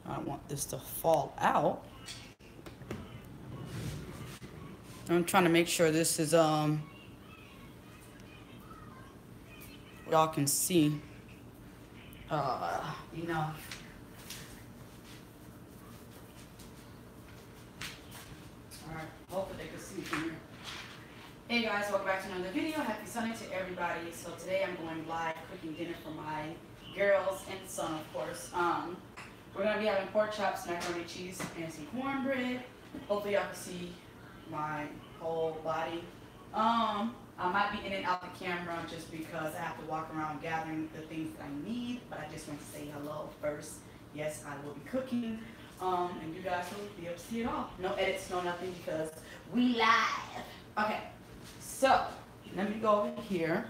I don't want this to fall out. I'm trying to make sure this is y'all can see enough. Alright, hopefully they can see from here. Hey guys, welcome back to another video. Happy Sunday to everybody. So today I'm going live cooking dinner for my girls and son, of course. We're gonna be having pork chops, macaroni cheese, and some cornbread. Hopefully y'all can see my whole body. I might be in and out the camera just because I have to walk around gathering the things that I need, but I just want to say hello first. Yes, I will be cooking, and you guys will be able to see it all. No edits, no nothing, because we live. Okay, so let me go over here,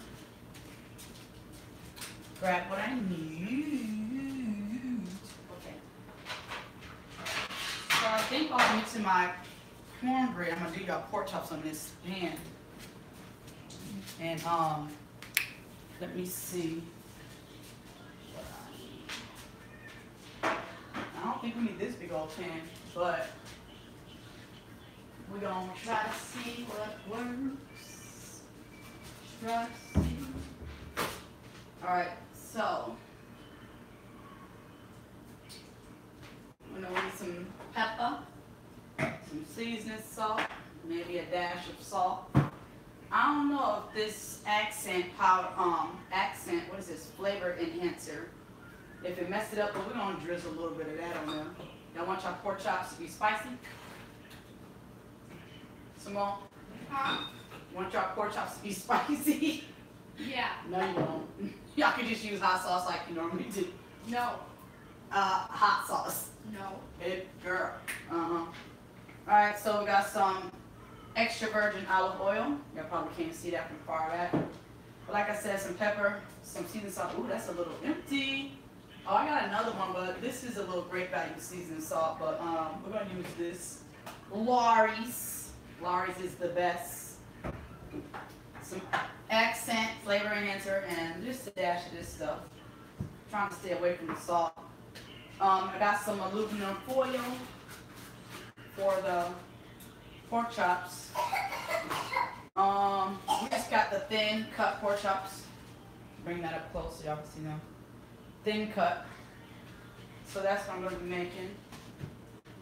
grab what I need. Okay, so I think I'll mix in my cornbread. I'm gonna do y'all pork chops on this pan. And let me see what I need. I don't think we need this big old pan, but we're gonna try to see what works. Try to see. Alright, so I'm gonna need some pepper, some seasoning salt, maybe a dash of salt. I don't know if this accent powder, what is this, flavor enhancer, if it messed it up, but we're gonna drizzle a little bit of that on there. Y'all want y'all pork chops to be spicy? Simone? Huh? Want y'all pork chops to be spicy? Yeah. No, you don't. Y'all can just use hot sauce like you normally do. No. Hot sauce. No. Good girl. Alright, so we got some extra virgin olive oil. Y'all probably can't see that from far back. But like I said, some pepper, some seasoning salt. Ooh, that's a little empty. Oh, I got another one, but this is a little great value seasoning salt. But we're gonna use this. Lawry's. Lawry's is the best. Some accent, flavor enhancer, and just a dash of this stuff. Trying to stay away from the salt. I got some aluminum foil for the pork chops. We just got the thin cut pork chops. Bring that up close so y'all can see them. Thin cut. So that's what I'm gonna be making.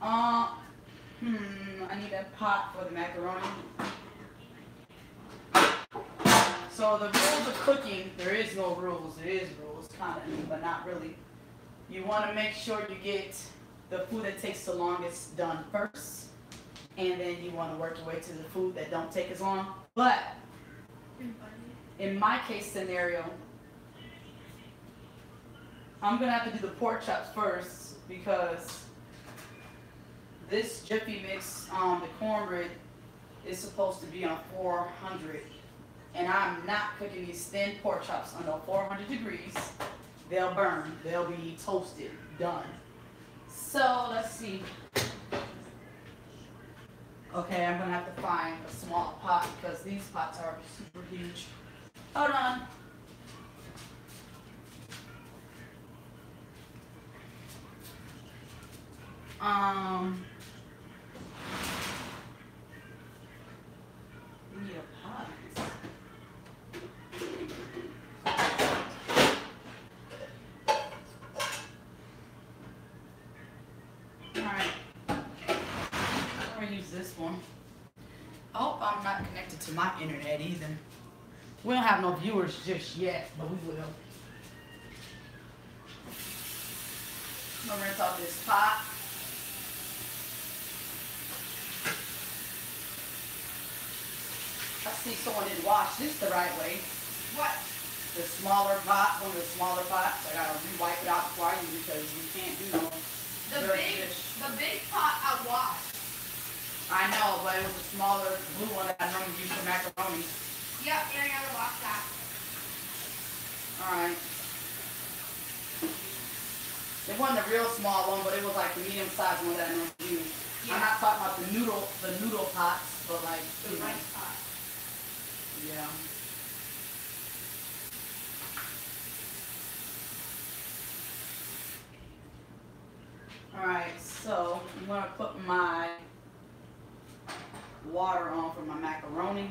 I need a pot for the macaroni. So the rules of cooking, there is no rules. There is rules, kind of, but not really. You want to make sure you get the food that takes the longest done first. And then you want to work your way to the food that don't take as long. But in my case scenario, I'm going to have to do the pork chops first because this Jiffy Mix, the cornbread, is supposed to be on 400. And I'm not cooking these thin pork chops under 400 degrees. They'll burn. They'll be toasted. Done. So let's see. Okay, I'm gonna have to find a small pot because these pots are super huge. Hold on. We need a pot. Alright. I'm gonna use this one. I hope I'm not connected to my internet either. We don't have no viewers just yet, but we will. I'm gonna rinse off this pot. I see someone didn't wash this the right way. What? The smaller pot, one of the smaller pots. I gotta re-wipe it out before I use it because you can't do no dirty dish. The big pot I washed. I know, but it was a smaller blue one that I normally use for macaroni. Yep, and I gotta wash that. Alright. It wasn't a real small one, but it was like the medium sized one that I normally use. Yeah. I'm not talking about the noodle pots, but like the rice pot. Yeah. Alright, so I'm gonna put my water on for my macaroni.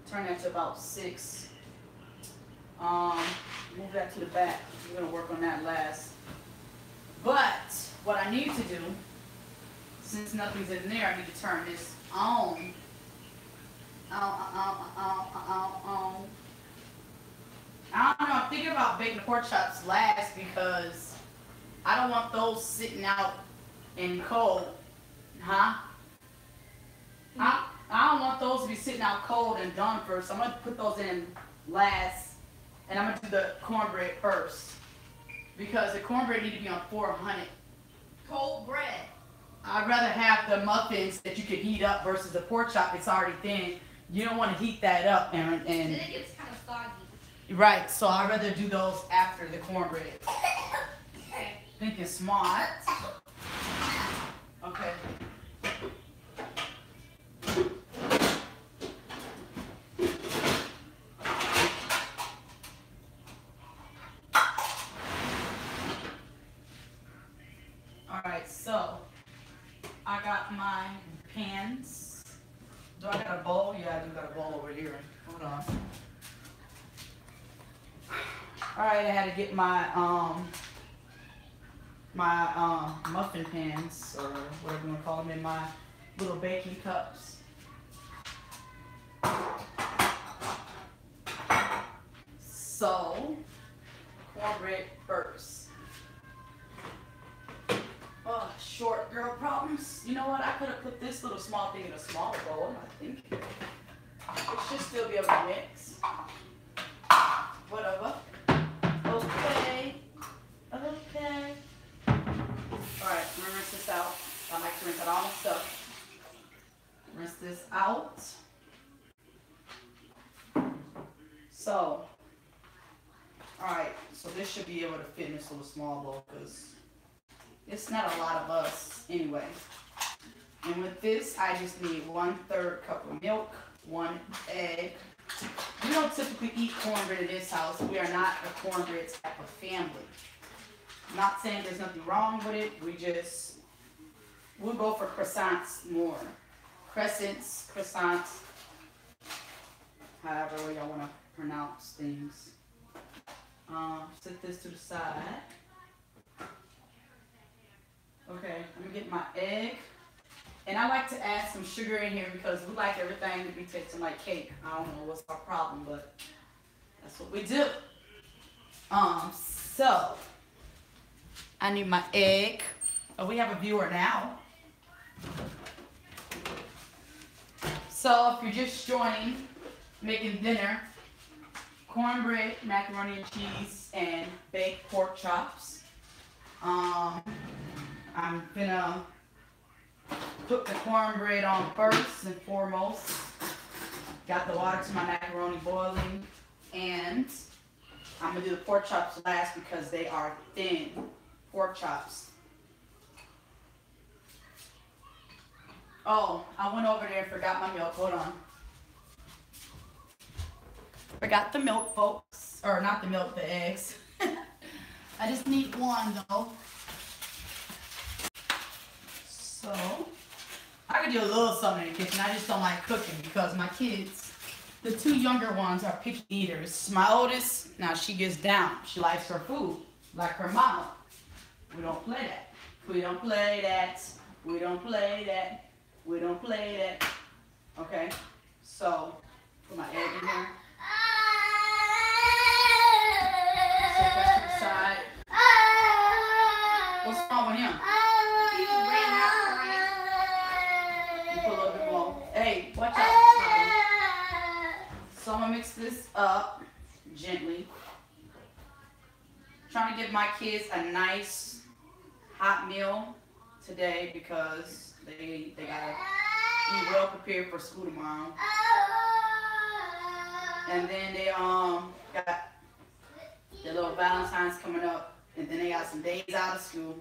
Turn that to about 6. Move that to the back. We're gonna work on that last. But what I need to do, since nothing's in there, I need to turn this on. I don't know, I'm thinking about baking the pork chops last because I don't want those sitting out in cold. Huh? I don't want those to be sitting out cold and done first. I'm going to put those in last, and I'm going to do the cornbread first. Because the cornbread need to be on 400. Cold bread. I'd rather have the muffins that you can heat up versus the pork chop. It's already thin. You don't want to heat that up. And Then it gets kind of soggy. right, so I'd rather do those after the cornbread. Okay. Thinking smart. Okay. Alright, so I got my pans. Do I got a bowl? Yeah, I do got a bowl over here. Hold on. Alright, I had to get my muffin pans, or whatever you want to call them, in my little baking cups. So, cornbread first. Oh, short girl problems. You know what? I could have put this little small thing in a smaller bowl, I think. It should still be able to mix. Whatever. Okay. Okay. Alright, I'm gonna rinse this out. I like to rinse out all my stuff. Rinse this out. So, alright, so this should be able to fit in this little small bowl because it's not a lot of us anyway. And with this, I just need 1/3 cup of milk, 1 egg. We don't typically eat cornbread in this house. We are not a cornbread type of family. I'm not saying there's nothing wrong with it. We'll go for croissants more. Crescents, croissants, however y'all want to pronounce things. Set this to the side. Okay, let me get my egg. And I like to add some sugar in here because we like everything to be tasting like cake. I don't know what's our problem, but that's what we do. So I need my egg. Oh, we have a viewer now. So if you're just joining, making dinner, cornbread, macaroni and cheese, and baked pork chops. I'm gonna put the cornbread on first and foremost. Got the water to my macaroni boiling, and I'm gonna do the pork chops last because they are thin pork chops. Oh, I went over there and forgot my milk. Hold on. Forgot the milk, folks. Or not the milk, the eggs. I just need 1 though. So, I could do a little something in the kitchen. I just don't like cooking because my kids, the 2 younger ones, are picky eaters. My oldest, now she gets down. She likes her food, like her mama. We don't play that. We don't play that. We don't play that. We don't play that. Okay, so put my egg in here. Set that to the side. What's wrong with him? He just ran out crying. You put a little bit more. Hey, watch out. So I'm gonna mix this up gently. Trying to give my kids a nice hot meal today because they gotta be well prepared for school tomorrow. And then they got their little Valentine's coming up, and then they got some days out of school.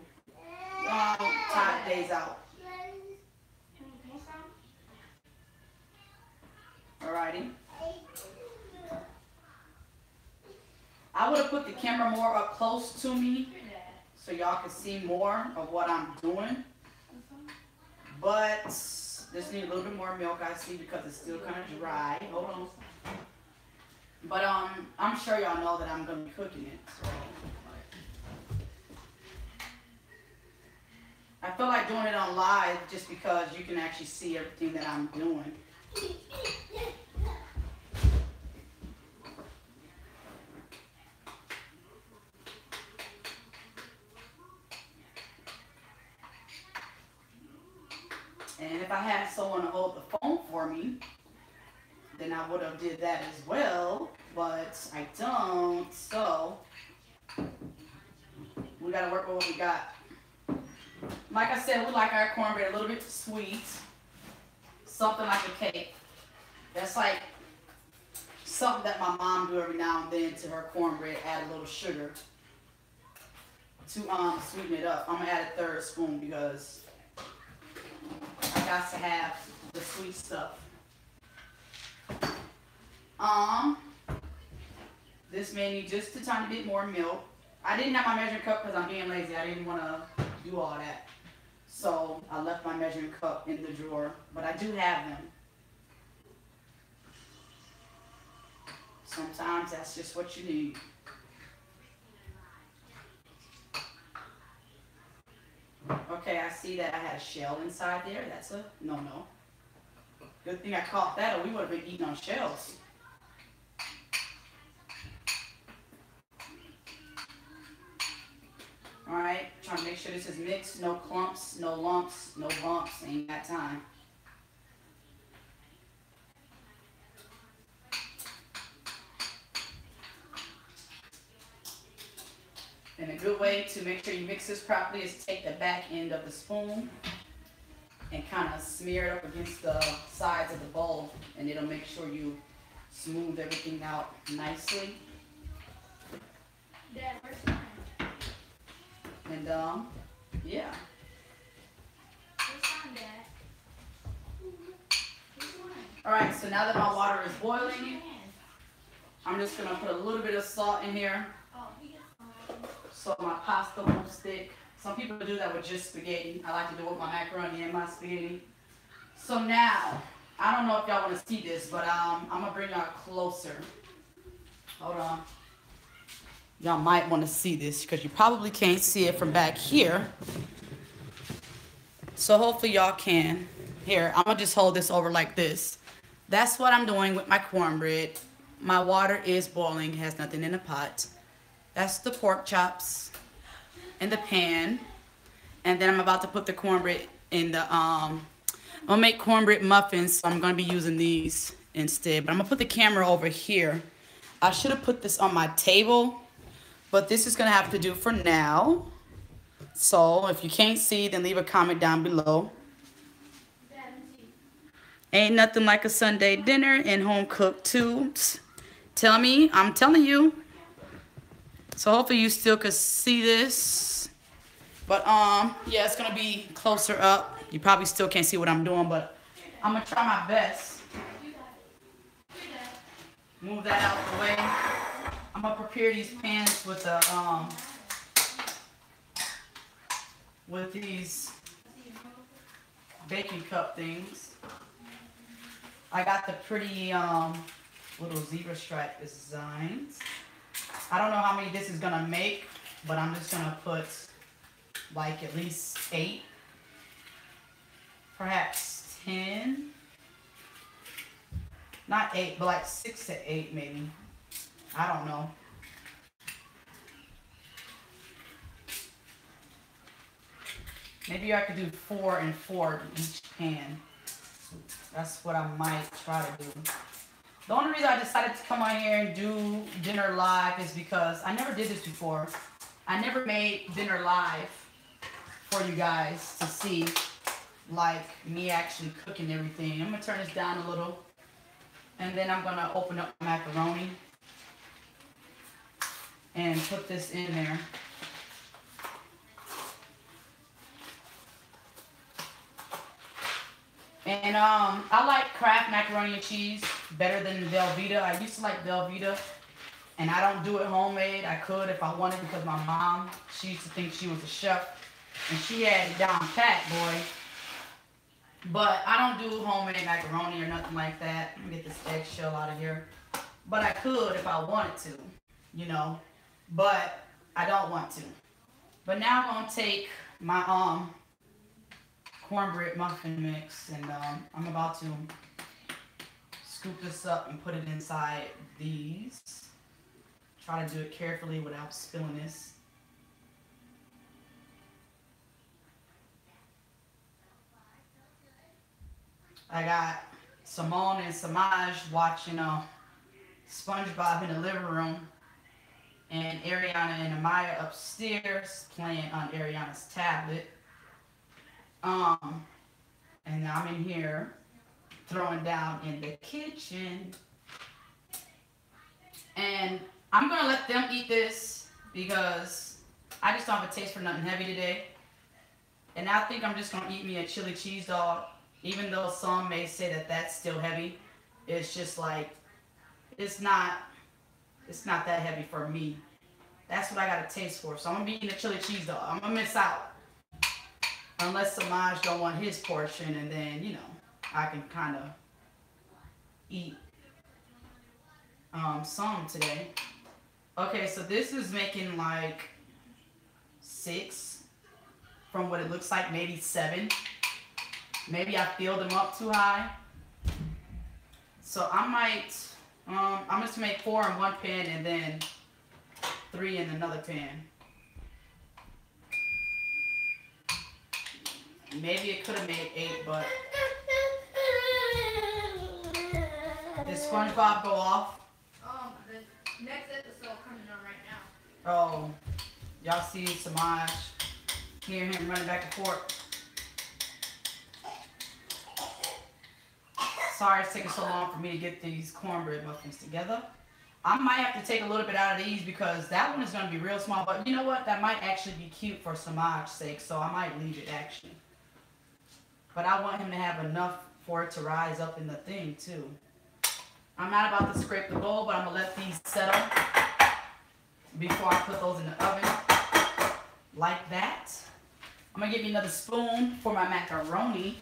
Top days out. Alrighty. I would have put the camera more up close to me so y'all can see more of what I'm doing. But this needs a little bit more milk, I see, because it's still kind of dry. Hold on. But I'm sure y'all know that I'm gonna be cooking it. So. I feel like doing it on live just because you can actually see everything that I'm doing. And if I had someone to hold the phone for me, then I would have did that as well, but I don't, so we gotta work with what we got. Like I said, we like our cornbread a little bit sweet, something like a cake. That's like something that my mom do every now and then to her cornbread, add a little sugar to sweeten it up. I'm gonna add a 1/3 spoon because I got to have the sweet stuff. This may need just a tiny bit more milk. I didn't have my measuring cup because I'm being lazy. I didn't want to do all that. So I left my measuring cup in the drawer, but I do have them. Sometimes that's just what you need. Okay, I see that I had a shell inside there. That's a no-no. Good thing I caught that or we would have been eating on shells. Alright, trying to make sure this is mixed. No clumps, no lumps, no bumps. Ain't got time. And a good way to make sure you mix this properly is take the back end of the spoon and kind of smear it up against the sides of the bowl, and it'll make sure you smooth everything out nicely. Dad, where's mine? And yeah. Where's mine, Dad? Where's mine? All right, so now that my water is Where's boiling, your hand? I'm just gonna put a little bit of salt in here Oh, he gets mine. so my pasta won't stick. Some people do that with just spaghetti. I like to do it with my macaroni and my spaghetti. So now, I don't know if y'all want to see this, but I'm gonna bring y'all closer. Hold on. Y'all might want to see this because you probably can't see it from back here. So hopefully y'all can. Here, I'm gonna just hold this over like this. That's what I'm doing with my cornbread. My water is boiling, has nothing in the pot. That's the pork chops in the pan. And then I'm about to put the cornbread in the, I'm gonna make cornbread muffins, so I'm gonna be using these instead. But I'm gonna put the camera over here. I should have put this on my table, but this is gonna have to do for now. So if you can't see, then leave a comment down below. Ain't nothing like a Sunday dinner and home cooked too. Tell me, I'm telling you. So hopefully you still could see this. But yeah, it's gonna be closer up. You probably still can't see what I'm doing, but I'm gonna try my best. Move that out of the way. I'm gonna prepare these pans with the with these baking cup things. I got the pretty little zebra stripe designs. I don't know how many this is gonna make, but I'm just gonna put like at least 8, perhaps 10. Not 8, but like 6 to 8 maybe. I don't know. Maybe I could do 4 and 4 in each pan. That's what I might try to do. The only reason I decided to come on here and do dinner live is because I never did this before. I never made dinner live for you guys to see, like me actually cooking everything. I'm gonna turn this down a little, and then I'm gonna open up macaroni and put this in there. And I like Kraft macaroni and cheese better than Velveeta. I used to like Velveeta, and I don't do it homemade. I could if I wanted because my mom, She used to think she was a chef, and she had it down pat, boy. But I don't do homemade macaroni or nothing like that. Let me get this eggshell out of here. But I could if I wanted to, you know. But I don't want to. But now I'm gonna take my cornbread muffin mix, and I'm about to scoop this up and put it inside these. Try to do it carefully without spilling this. I got Simone and Samaj watching SpongeBob in the living room, and Ariana and Amaya upstairs playing on Ariana's tablet. And I'm in here throwing down in the kitchen. And I'm gonna let them eat this because I just don't have a taste for nothing heavy today. And I think I'm just gonna eat me a chili cheese dog, even though some may say that that's still heavy. It's just like, it's not that heavy for me. That's what I got a taste for. So I'm gonna be eating a chili cheese dog. I'm gonna miss out. Unless Samaj don't want his portion, and then, you know, I can kind of eat some today. Okay, so this is making like 6 from what it looks like, maybe 7. Maybe I filled them up too high. So I might, I'm just gonna make 4 in one pan and then 3 in another pan. Maybe it could have made 8, but did SpongeBob go off? The next episode coming on right now. Oh, y'all see Samaj, hear him running back and forth. Sorry it's taking so long for me to get these cornbread muffins together. I might have to take a little bit out of these because that one is going to be real small. But you know what? That might actually be cute for Samaj's sake, so I might leave it actually. But I want him to have enough for it to rise up in the thing too. I'm not about to scrape the bowl, but I'm going to let these settle before I put those in the oven. Like that. I'm going to give you another spoon for my macaroni.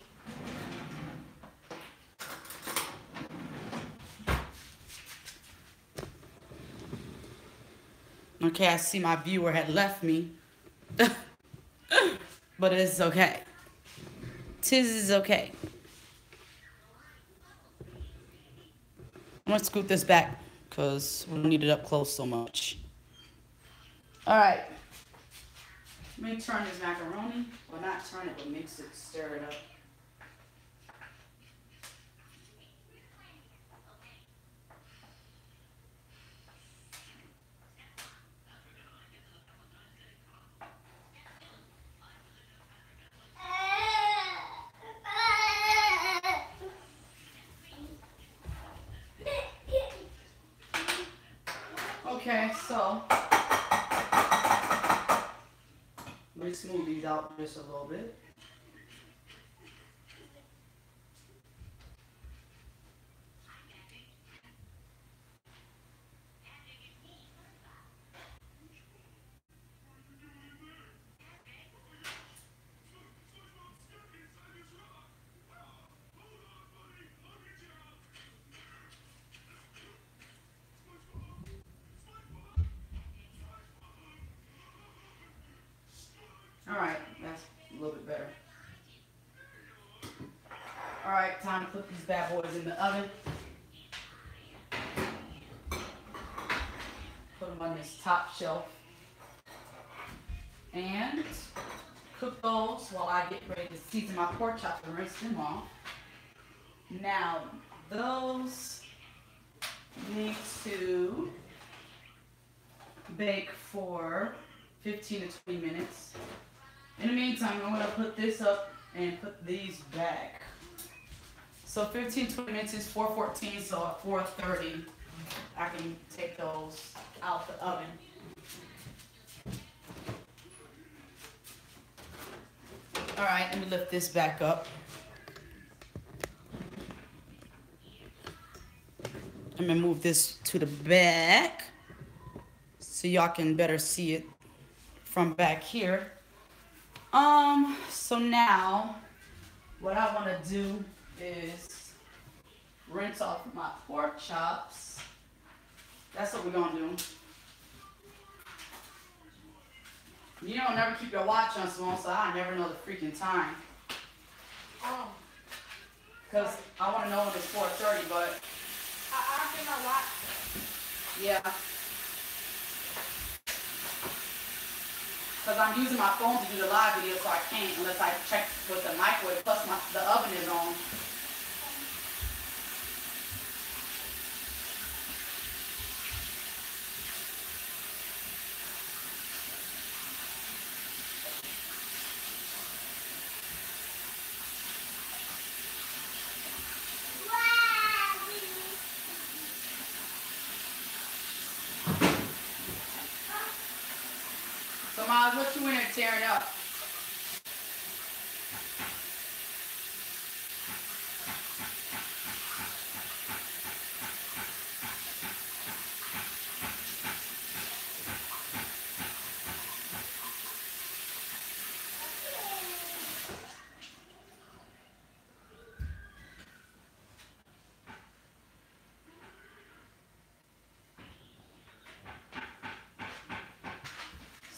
Okay, I see my viewer had left me. But it's okay. Tis is okay. I'm gonna scoot this back because we don't need it up close so much. Alright. Let me turn this macaroni. Well, not turn it, but mix it, stir it up. Okay, so let me smooth these out just a little bit. Alright, that's a little bit better. Alright, time to put these bad boys in the oven. Put them on this top shelf. And cook those while I get ready to season my pork chops and rinse them off. Now, those need to bake for 15 to 20 minutes. In the meantime, I'm going to put this up and put these back. So 15, 20 minutes is 4:14, so at 4:30, I can take those out the oven. All right, let me lift this back up. I'm going to move this to the back so y'all can better see it from back here. So now what I want to do is rinse off my pork chops. That's what we're gonna do. You don't never keep your watch on, Simone, so I never know the freaking time. Oh. Cause I want to know when it's 4:30, but I'll get my watch. yeah. Cause I'm using my phone to do the live video, so I can't unless I check with the microwave. Plus the oven is on. So Miles, what you in there tearing up?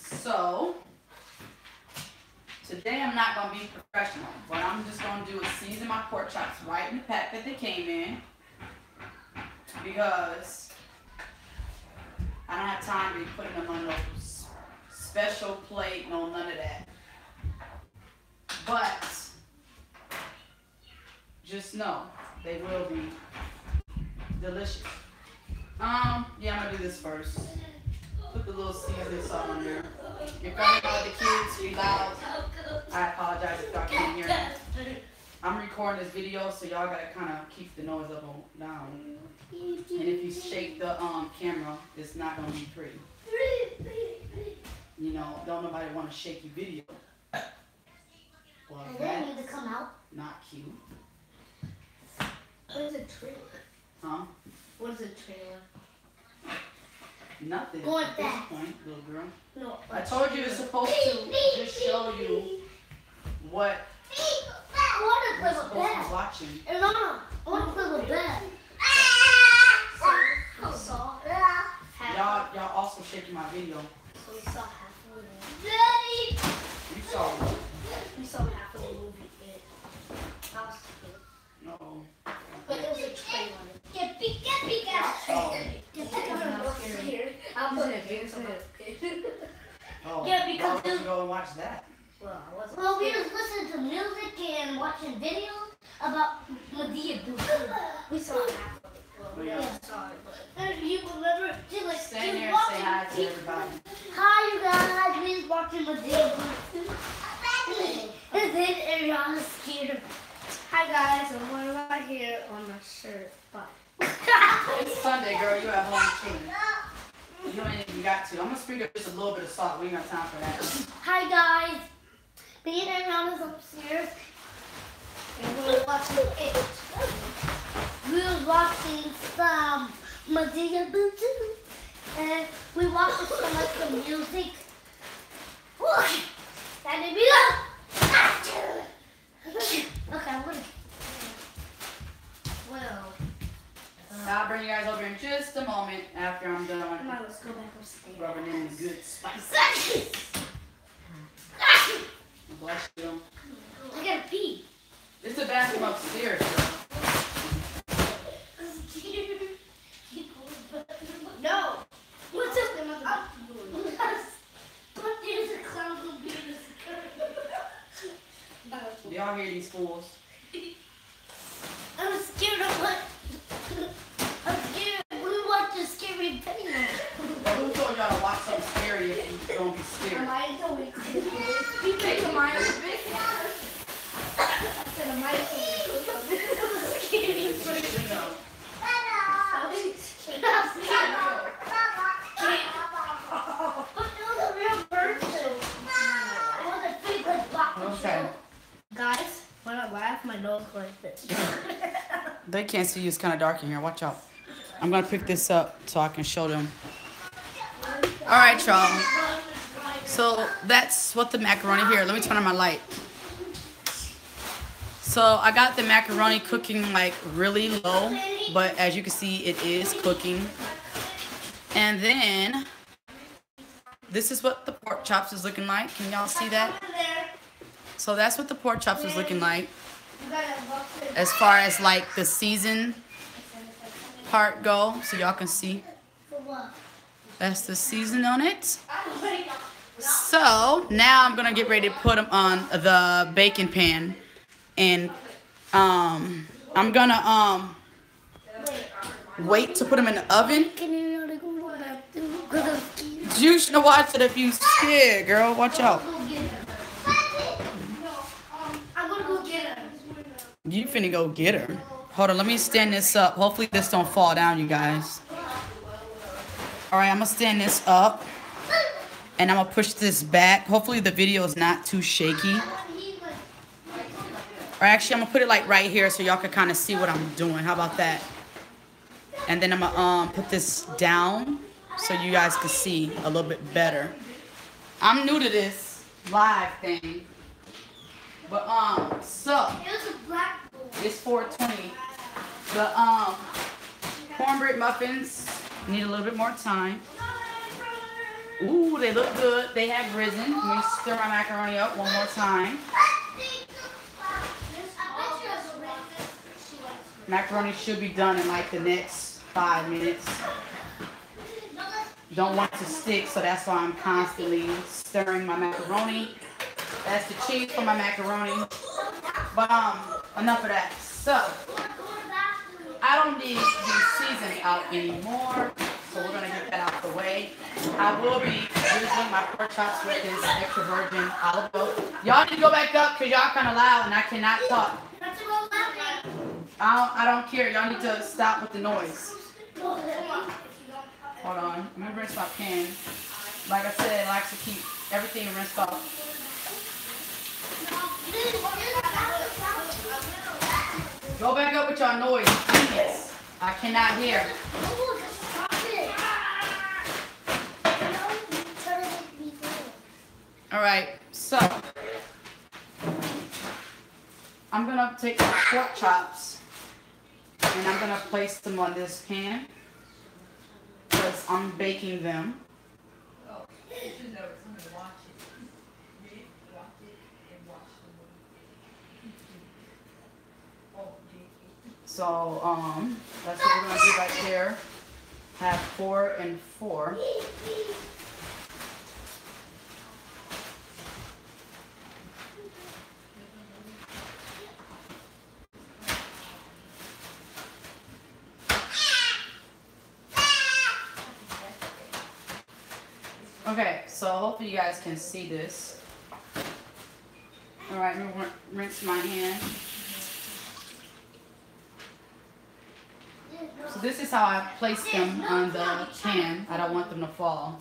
So, today I'm not going to be professional. What I'm just going to do is season my pork chops right in the pack that they came in. Because I don't have time to be putting them on no special plate, no none of that. But, just know, they will be delicious. Yeah, I'm going to do this first. Put the little seasoning salt on there. If y'all know the kids be loud, I apologize if y'all can't hear me. I'm recording this video, so y'all gotta kind of keep the noise level down. And if you shake the camera, it's not gonna be pretty. You know, don't nobody want a shaky video. Well, They need to come out. Not cute. What is a trailer? Huh? What is a trailer? Nothing Go at at this that. point, little girl. No. I told you it's supposed to just show you what I want to you're play with supposed to be that. watching. Hey, Mama, I want to play with that. We saw half. Y'all also shaking my video. So we saw half of the movie. You saw it. We saw half of the movie. That was good. No. But it was a trailer. Get pika pika. Oh. I'm scared. I'm scared. Oh. Yeah, because why would you go and watch that? Well, we was listening to music and watching videos about Medea Boo. We saw half of it. Well, Yeah. yeah, saw it, but you remember? She like Stand she there and watching. say hi to everybody. Hi, you guys. We was watching Medea Boo. And then Ariana's scared. Hi guys, I'm wearing my hair on my shirt. But It's Sunday, girl. You at home chilling. You ain't even got to. I'm gonna sprinkle just a little bit of salt. We ain't got time for that. hi guys. Me and Ariana's upstairs. And we were watching it. We was watching some Medea Boo too. And we watched some like the music. And then we okay, I'm gonna. Well. I'll bring you guys over in just a moment after I'm done Come on, let's go back upstairs. rubbing in the good spice. Bless you. I gotta pee. It's the bathroom upstairs, girl. No. What's up? But there's a clown who beat Do y'all hear these fools? I'm scared of what? I'm scared. We watch a scary thing. Well, who told y'all to watch something scary if you don't be scared? Am I going to you take a mile of it? I said, am I going to scary You know. Okay. Guys, when I laugh, my nose goes like this. They can't see you. It's kind of dark in here. Watch out. I'm going to pick this up so I can show them. All right, y'all. So that's what the macaroni here. Let me turn on my light. So I got the macaroni cooking like really low, but as you can see, it is cooking. And then this is what the pork chops is looking like. Can y'all see that? So that's what the pork chops is looking like. As far as like the season part go, so y'all can see. That's the season on it. So now I'm gonna get ready to put them on the baking pan, and I'm gonna wait to put them in the oven. You should watch it if you scared, girl. Watch out. I'm gonna go get her. You finna go get her. Hold on, let me stand this up. Hopefully this don't fall down, you guys. Alright, I'm gonna stand this up. And I'm gonna push this back. Hopefully the video is not too shaky. Or actually, I'm gonna put it like right here so y'all can kind of see what I'm doing. How about that? And then I'm gonna put this down so you guys can see a little bit better. I'm new to this live thing. But so it's 4:20. The cornbread muffins need a little bit more time. Ooh, they look good. They have risen. Let me stir my macaroni up one more time. Macaroni should be done in like the next 5 minutes. Don't want it to stick, so that's why I'm constantly stirring my macaroni. That's the cheese for my macaroni. But enough of that. So I don't need the seasoning out anymore. So we're gonna get that out the way. I will be using my pork chops with this extra virgin olive oil. Y'all need to go back up because y'all kind of loud and I cannot talk. I don't care. Y'all need to stop with the noise. Hold on. Let me rinse my pan. Like I said, I like to keep everything rinsed off. Go back up with your noise, please. I cannot hear. Alright, so I'm gonna take my pork chops and I'm gonna place them on this pan because I'm baking them. So that's what we're gonna do right there. Have 4 and 4. Okay, so hopefully you guys can see this. Alright, I'm gonna rinse my hand. So this is how I place them on the pan. I don't want them to fall.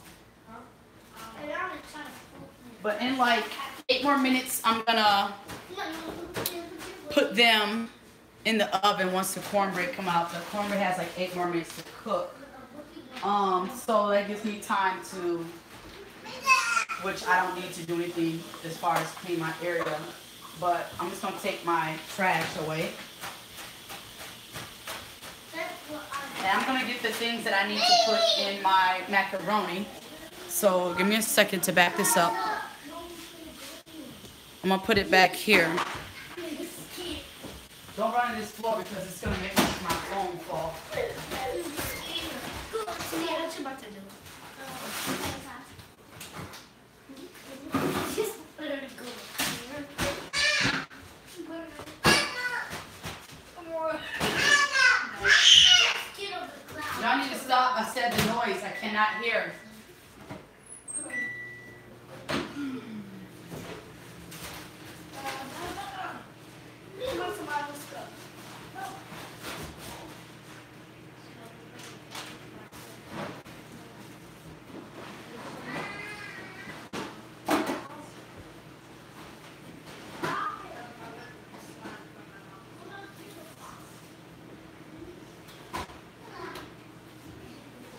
But in like 8 more minutes, I'm gonna put them in the oven once the cornbread come out. The cornbread has like 8 more minutes to cook. So that gives me time to, which I don't need to do anything as far as clean my area. But I'm just gonna take my trash away. And I'm gonna get the things that I need to put in my macaroni. So give me a second to back this up. I'm gonna put it back here. Don't run on this floor because it's gonna make my phone fall. What you about to do? Just let her go. Y'all need to stop. I said the noise. I cannot hear.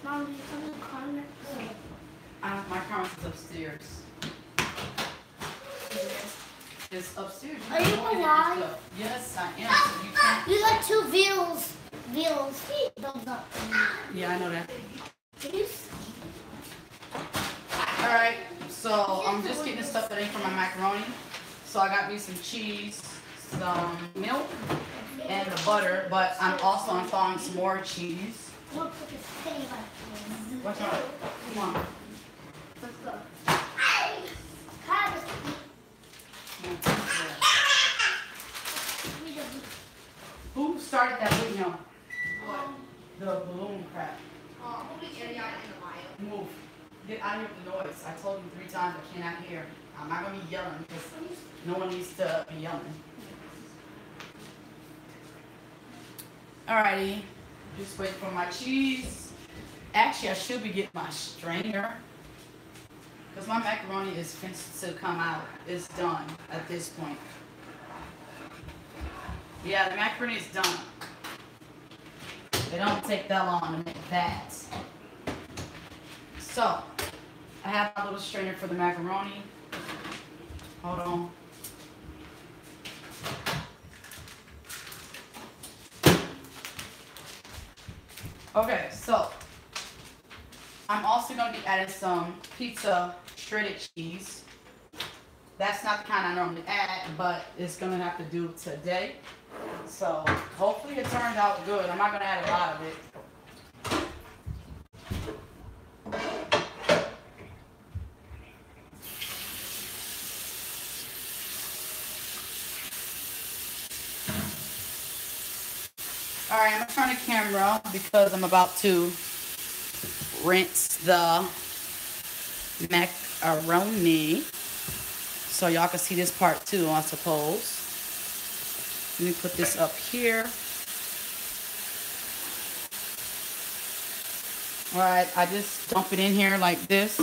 Mom, you come to the corner. It's upstairs. Are you alive? Yes, I am. So you can't. You got two wheels. Those up. Yeah, I know that. Please. Alright, so I'm just getting the stuff that ain't for my macaroni. So I got me some cheese, some milk, and the butter, but I'm also installing some more cheese. Look at this thing like Watch out. Come on. Let's go. Who started that video? What? The balloon crap. We'll be getting out in a while. Move. Get out of here with the noise. I told you 3 times I cannot hear. I'm not going to be yelling because no one needs to be yelling. Alrighty. Just wait for my cheese. Actually, I should be getting my strainer because my macaroni is finished to come out. It's done at this point. Yeah, the macaroni is done. It don't take that long to make that. So, I have my little strainer for the macaroni. Hold on. Okay, so I'm also going to be adding some pizza shredded cheese. That's not the kind I normally add, but it's going to have to do today. So hopefully it turns out good. I'm not going to add a lot of it. Alright, I'm going to turn the camera because I'm about to rinse the macaroni. So y'all can see this part too, I suppose. Let me put this up here. Alright, I just dump it in here like this.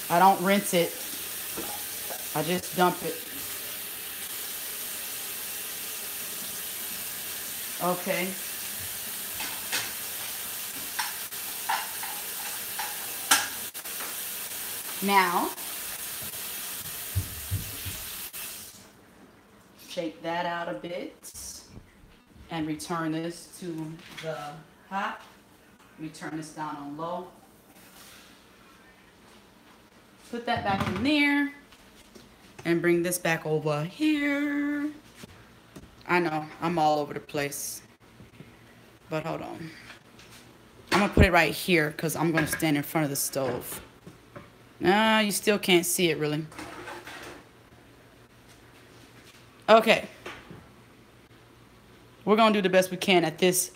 I don't rinse it. I just dump it. Okay. Now, shake that out a bit and return this to the hot. We turn this down on low. Put that back in there and bring this back over here. I know, I'm all over the place, but hold on. I'm gonna put it right here because I'm gonna stand in front of the stove. Nah, you still can't see it really. Okay. We're gonna do the best we can at this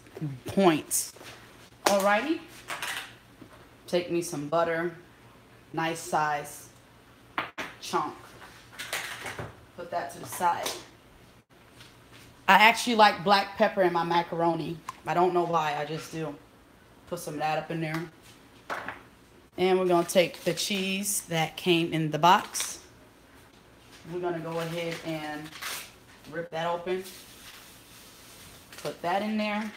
point. Alrighty. Take me some butter. Nice size chunk. Put that to the side. I actually like black pepper in my macaroni. I don't know why, I just do. Put some of that up in there. And we're going to take the cheese that came in the box. We're going to go ahead and rip that open. Put that in there.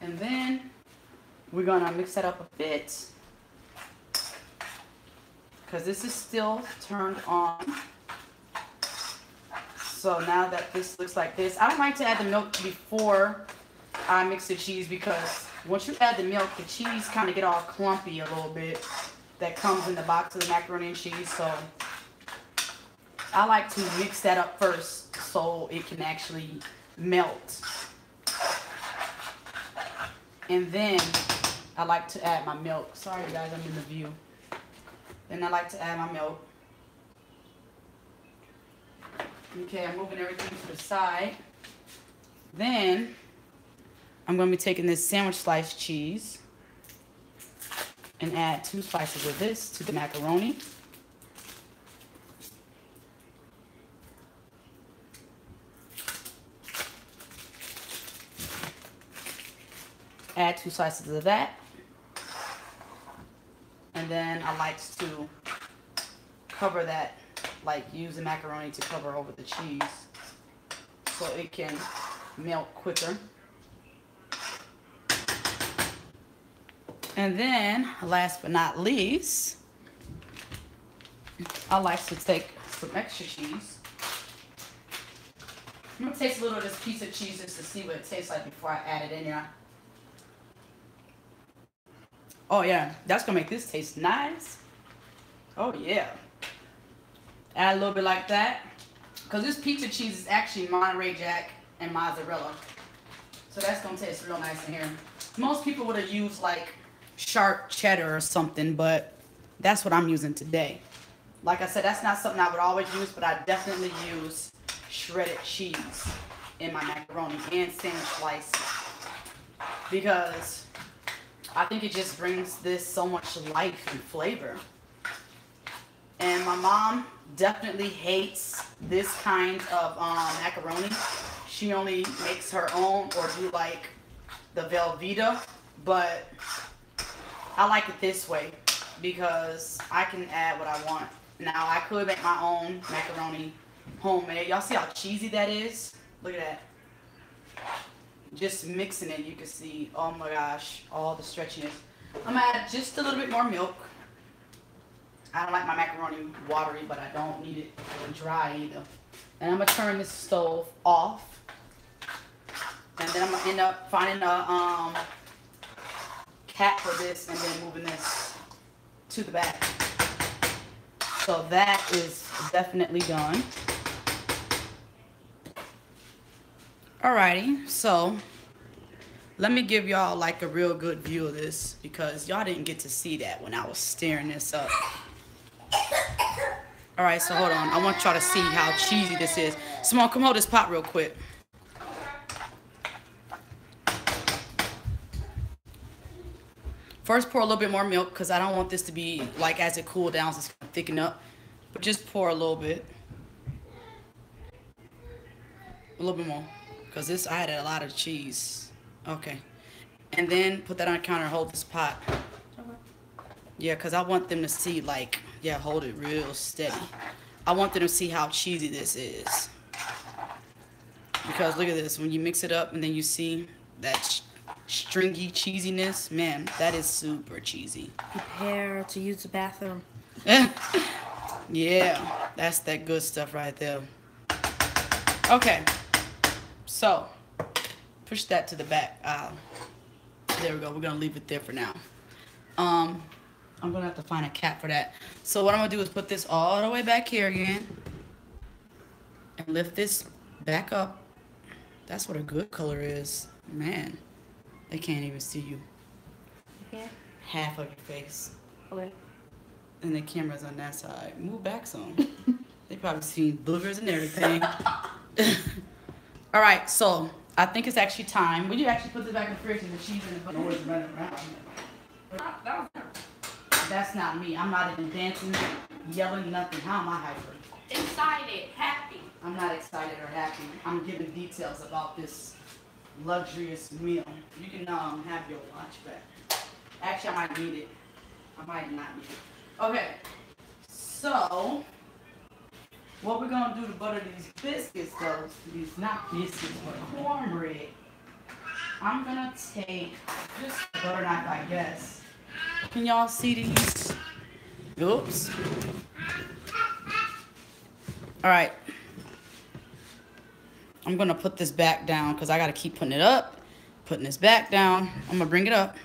And then we're going to mix that up a bit. Because this is still turned on. So now that this looks like this, I don't like to add the milk before I mix the cheese because once you add the milk, the cheese kind of get all clumpy a little bit. That comes in the box of the macaroni and cheese. So I like to mix that up first so it can actually melt. And then I like to add my milk. Sorry guys, I'm in the view. Then I like to add my milk. Okay, I'm moving everything to the side. Then I'm going to be taking this sandwich slice cheese and add 2 slices of this to the macaroni. Add 2 slices of that. And then I like to cover that, like use the macaroni to cover over the cheese so it can melt quicker. And then, last but not least, I like to take some extra cheese. I'm gonna taste a little of this piece of cheese just to see what it tastes like before I add it in here. Oh yeah, that's gonna make this taste nice. Oh yeah. Add a little bit like that. Because this pizza cheese is actually Monterey Jack and mozzarella. So that's gonna taste real nice in here. Most people would have used like sharp cheddar or something, but that's what I'm using today. Like I said, that's not something I would always use, but I definitely use shredded cheese in my macaroni and sandwich slices. Because I think it just brings this so much life and flavor. And my mom definitely hates this kind of macaroni. She only makes her own or do like the Velveeta, but I like it this way because I can add what I want. Now I could make my own macaroni homemade. Y'all see how cheesy that is? Look at that. Just mixing it, you can see, oh my gosh, all the stretchiness. I'm gonna add just a little bit more milk. I don't like my macaroni watery, but I don't need it dry either. And I'm gonna turn this stove off. And then I'm gonna end up finding a cap for this and then moving this to the back. So that is definitely done. Alrighty, so let me give y'all like a real good view of this because y'all didn't get to see that when I was stirring this up. Alright, so hold on. I want y'all to see how cheesy this is. Simone, come hold this pot real quick. First, pour a little bit more milk because I don't want this to be like as it cools down, so it's going to thicken up. But just pour a little bit. A little bit more. Because this, I had a lot of cheese. Okay. And then put that on the counter and hold this pot. Yeah, because I want them to see like, yeah, hold it real steady. I want them to see how cheesy this is. Because look at this. When you mix it up and then you see that stringy cheesiness, man, that is super cheesy. Prepare to use the bathroom. Yeah, that's that good stuff right there. Okay. So, push that to the back aisle. There we go. We're going to leave it there for now. I'm going to have to find a cap for that. So, what I'm going to do is put this all the way back here again. And lift this back up. That's what a good color is. Man, they can't even see you. Yeah. Half of your face. Okay. And the camera's on that side. Move back some. They probably seen boogers and everything. All right, so I think it's actually time. Will you actually put this back in the fridge and the cheese in the butter? Running around. That's not me. I'm not even dancing, yelling, nothing. How am I hyper? Excited, happy. I'm not excited or happy. I'm giving details about this luxurious meal. You can have your lunch back. Actually, I might need it. I might not need it. Okay, so what we're gonna do to butter these biscuits, though, these not biscuits, but cornbread. I'm gonna take just a butter knife, I guess. Can y'all see these? Oops. All right. I'm gonna put this back down because I gotta keep putting it up, putting this back down. I'm gonna bring it up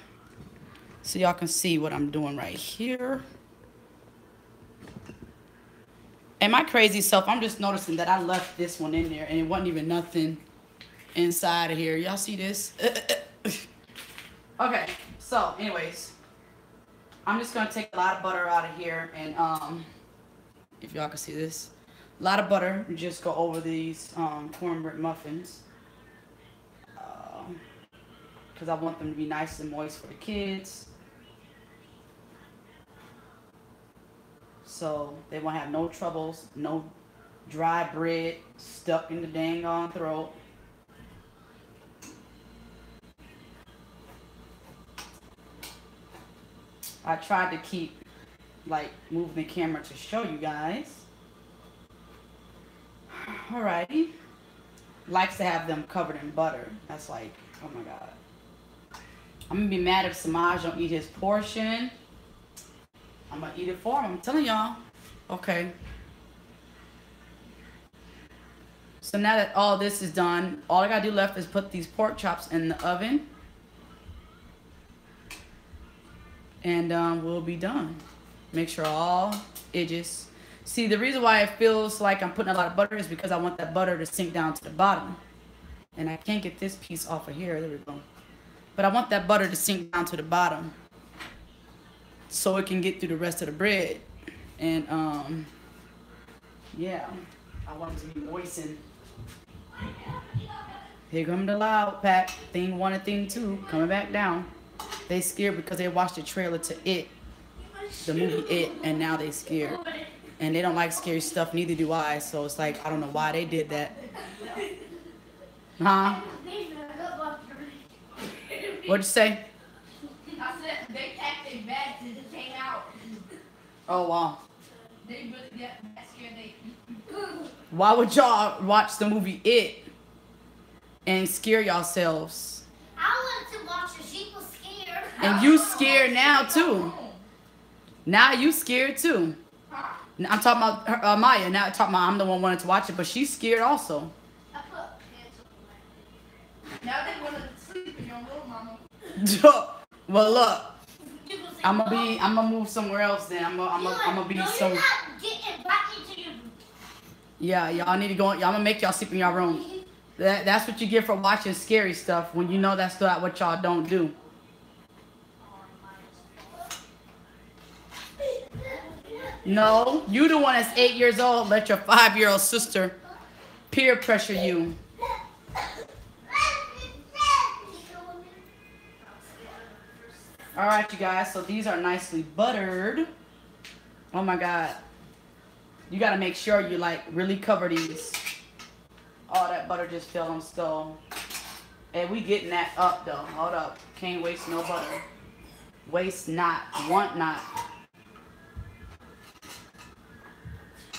so y'all can see what I'm doing right here. And my crazy self, I'm just noticing that I left this one in there and it wasn't even nothing inside of here. Y'all see this? Okay, so anyways, I'm just gonna take a lot of butter out of here and if y'all can see this, a lot of butter and just go over these cornbread muffins because I want them to be nice and moist for the kids. So they won't have no troubles, no dry bread stuck in the dang on throat. I tried to keep like moving the camera to show you guys. Alrighty. Likes to have them covered in butter. That's like, oh my god. I'm gonna be mad if Samaj don't eat his portion. I'm gonna eat it for him. I'm telling y'all. Okay. So now that all this is done, all I gotta do left is put these pork chops in the oven. And we'll be done. Make sure all edges. See, the reason why it feels like I'm putting a lot of butter is because I want that butter to sink down to the bottom. And I can't get this piece off of here. There we go. But I want that butter to sink down to the bottom so it can get through the rest of the bread. And yeah, I want it to be moistened. Here come the loud pack. Thing 1 and thing 2 coming back down. They scared because they watched the trailer to It, the movie It, and now they scared. And they don't like scary stuff, neither do I. So it's like, I don't know why they did that. Huh? What'd you say? I said they packed their bags and just came out. Oh, wow. They really got that scared. Why would y'all watch the movie It and scare yourselves? I wanted to watch it. She was scared. And you scared now, too. Now you scared, too. I'm talking about her, Maya. Now I'm talking about I'm the one wanted to watch it, but she's scared also. I put pants on. Now they want to sleep in your room, mama. Well, look. I'm gonna move somewhere else then. I'm gonna be some. You're not getting back into your room. Yeah, y'all need to go. I'm gonna make y'all sleep in your room. That's what you get for watching scary stuff when you know that's not what y'all don't do. No, you the one that's 8 years old. Let your 5-year-old sister peer pressure you. All right, you guys. So these are nicely buttered. Oh my God. You gotta make sure you like really cover these. Oh, that butter just fell on stove. And we getting that up though. Hold up. Can't waste no butter. Waste not. Want not.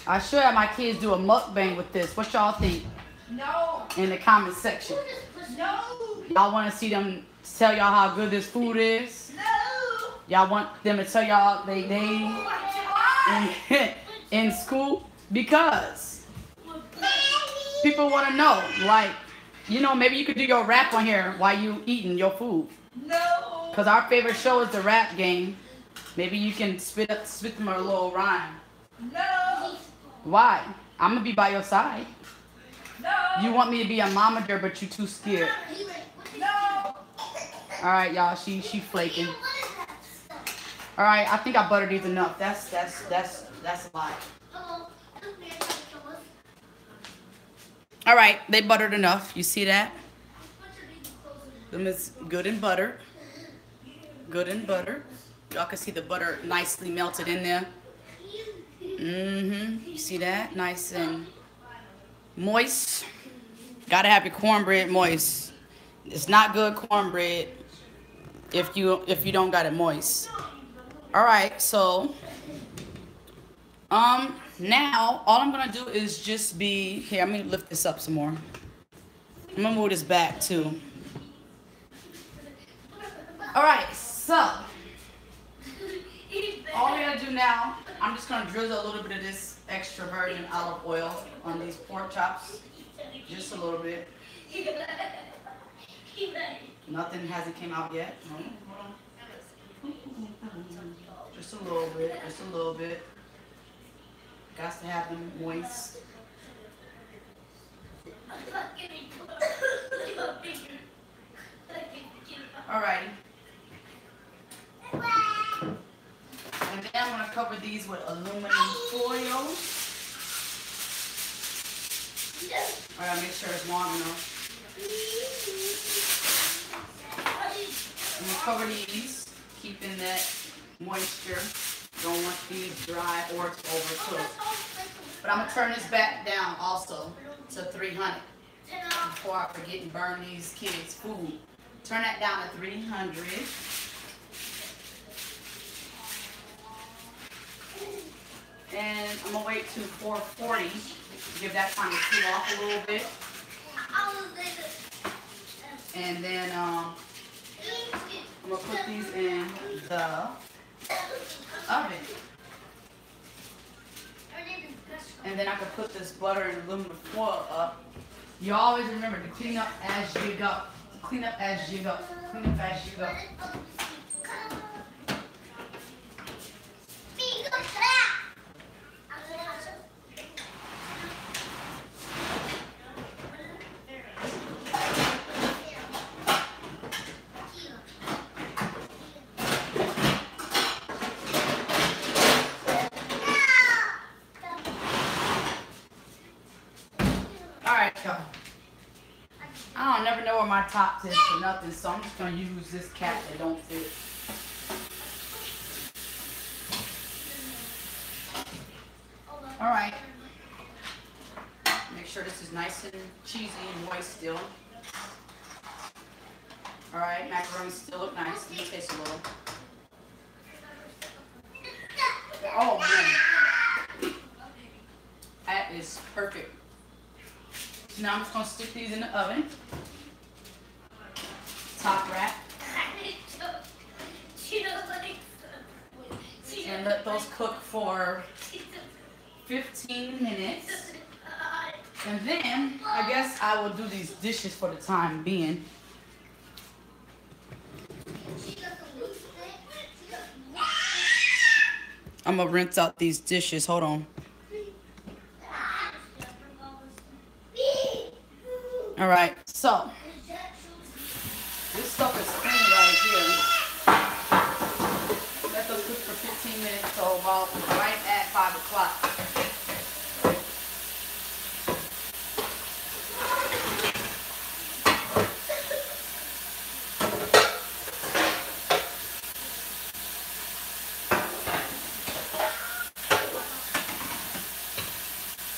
I should have my kids do a mukbang with this. What y'all think? No. In the comment section. No. Y'all want to see them tell y'all how good this food is? No. Y'all want them to tell y'all they in school? Because people want to know. Like, you know, maybe you could do your rap on here while you eating your food. No. Because our favorite show is the rap game. Maybe you can spit them a little rhyme. No. Why? I'm going to be by your side. No. You want me to be a momager, but you too scared. No. All right, y'all. She flaking. All right, I think I buttered these enough. That's a lot. All right, they buttered enough. You see that? Them is good and buttered. Good and buttered. Y'all can see the butter nicely melted in there. You see that? Nice and moist. Gotta have your cornbread moist. It's not good cornbread if you don't got it moist. All right, so now all I'm gonna do is just be here. I'm gonna lift this up some more. I'm gonna move this back too. All right, so all we gotta do now, I'm just gonna drizzle a little bit of this extra virgin olive oil on these pork chops, just a little bit. Nothing hasn't came out yet. No. Just a little bit, just a little bit. Got to have them moist. Alrighty. And then I'm gonna cover these with aluminum foil. I gotta make sure it's long enough. I'm gonna cover these, keeping that moisture. Don't want these dry or to overcook. But I'm gonna turn this back down also to 300 before I forget and burn these kids' food. Turn that down to 300. And I'm gonna wait to 440. Give that time to cool off a little bit. And then I'm gonna put these in the oven. And then I could put this butter and aluminum foil up. You always remember to clean up as you go. Clean up as you go. Clean up as you go. Alright, y'all. I don't never know where my top is for nothing, so I'm just gonna use this cap that don't fit. Alright. Make sure this is nice and cheesy and moist still. Alright, macaroni still look nice. Let me taste a little. Oh man. That is perfect. Now I'm just gonna stick these in the oven. Top wrap. And let those cook for 15 minutes. And then I guess I will do these dishes for the time being. I'm gonna rinse out these dishes. Hold on. All right, so this stuff is clean right here. Let those cook for 15 minutes, so about right at 5 o'clock.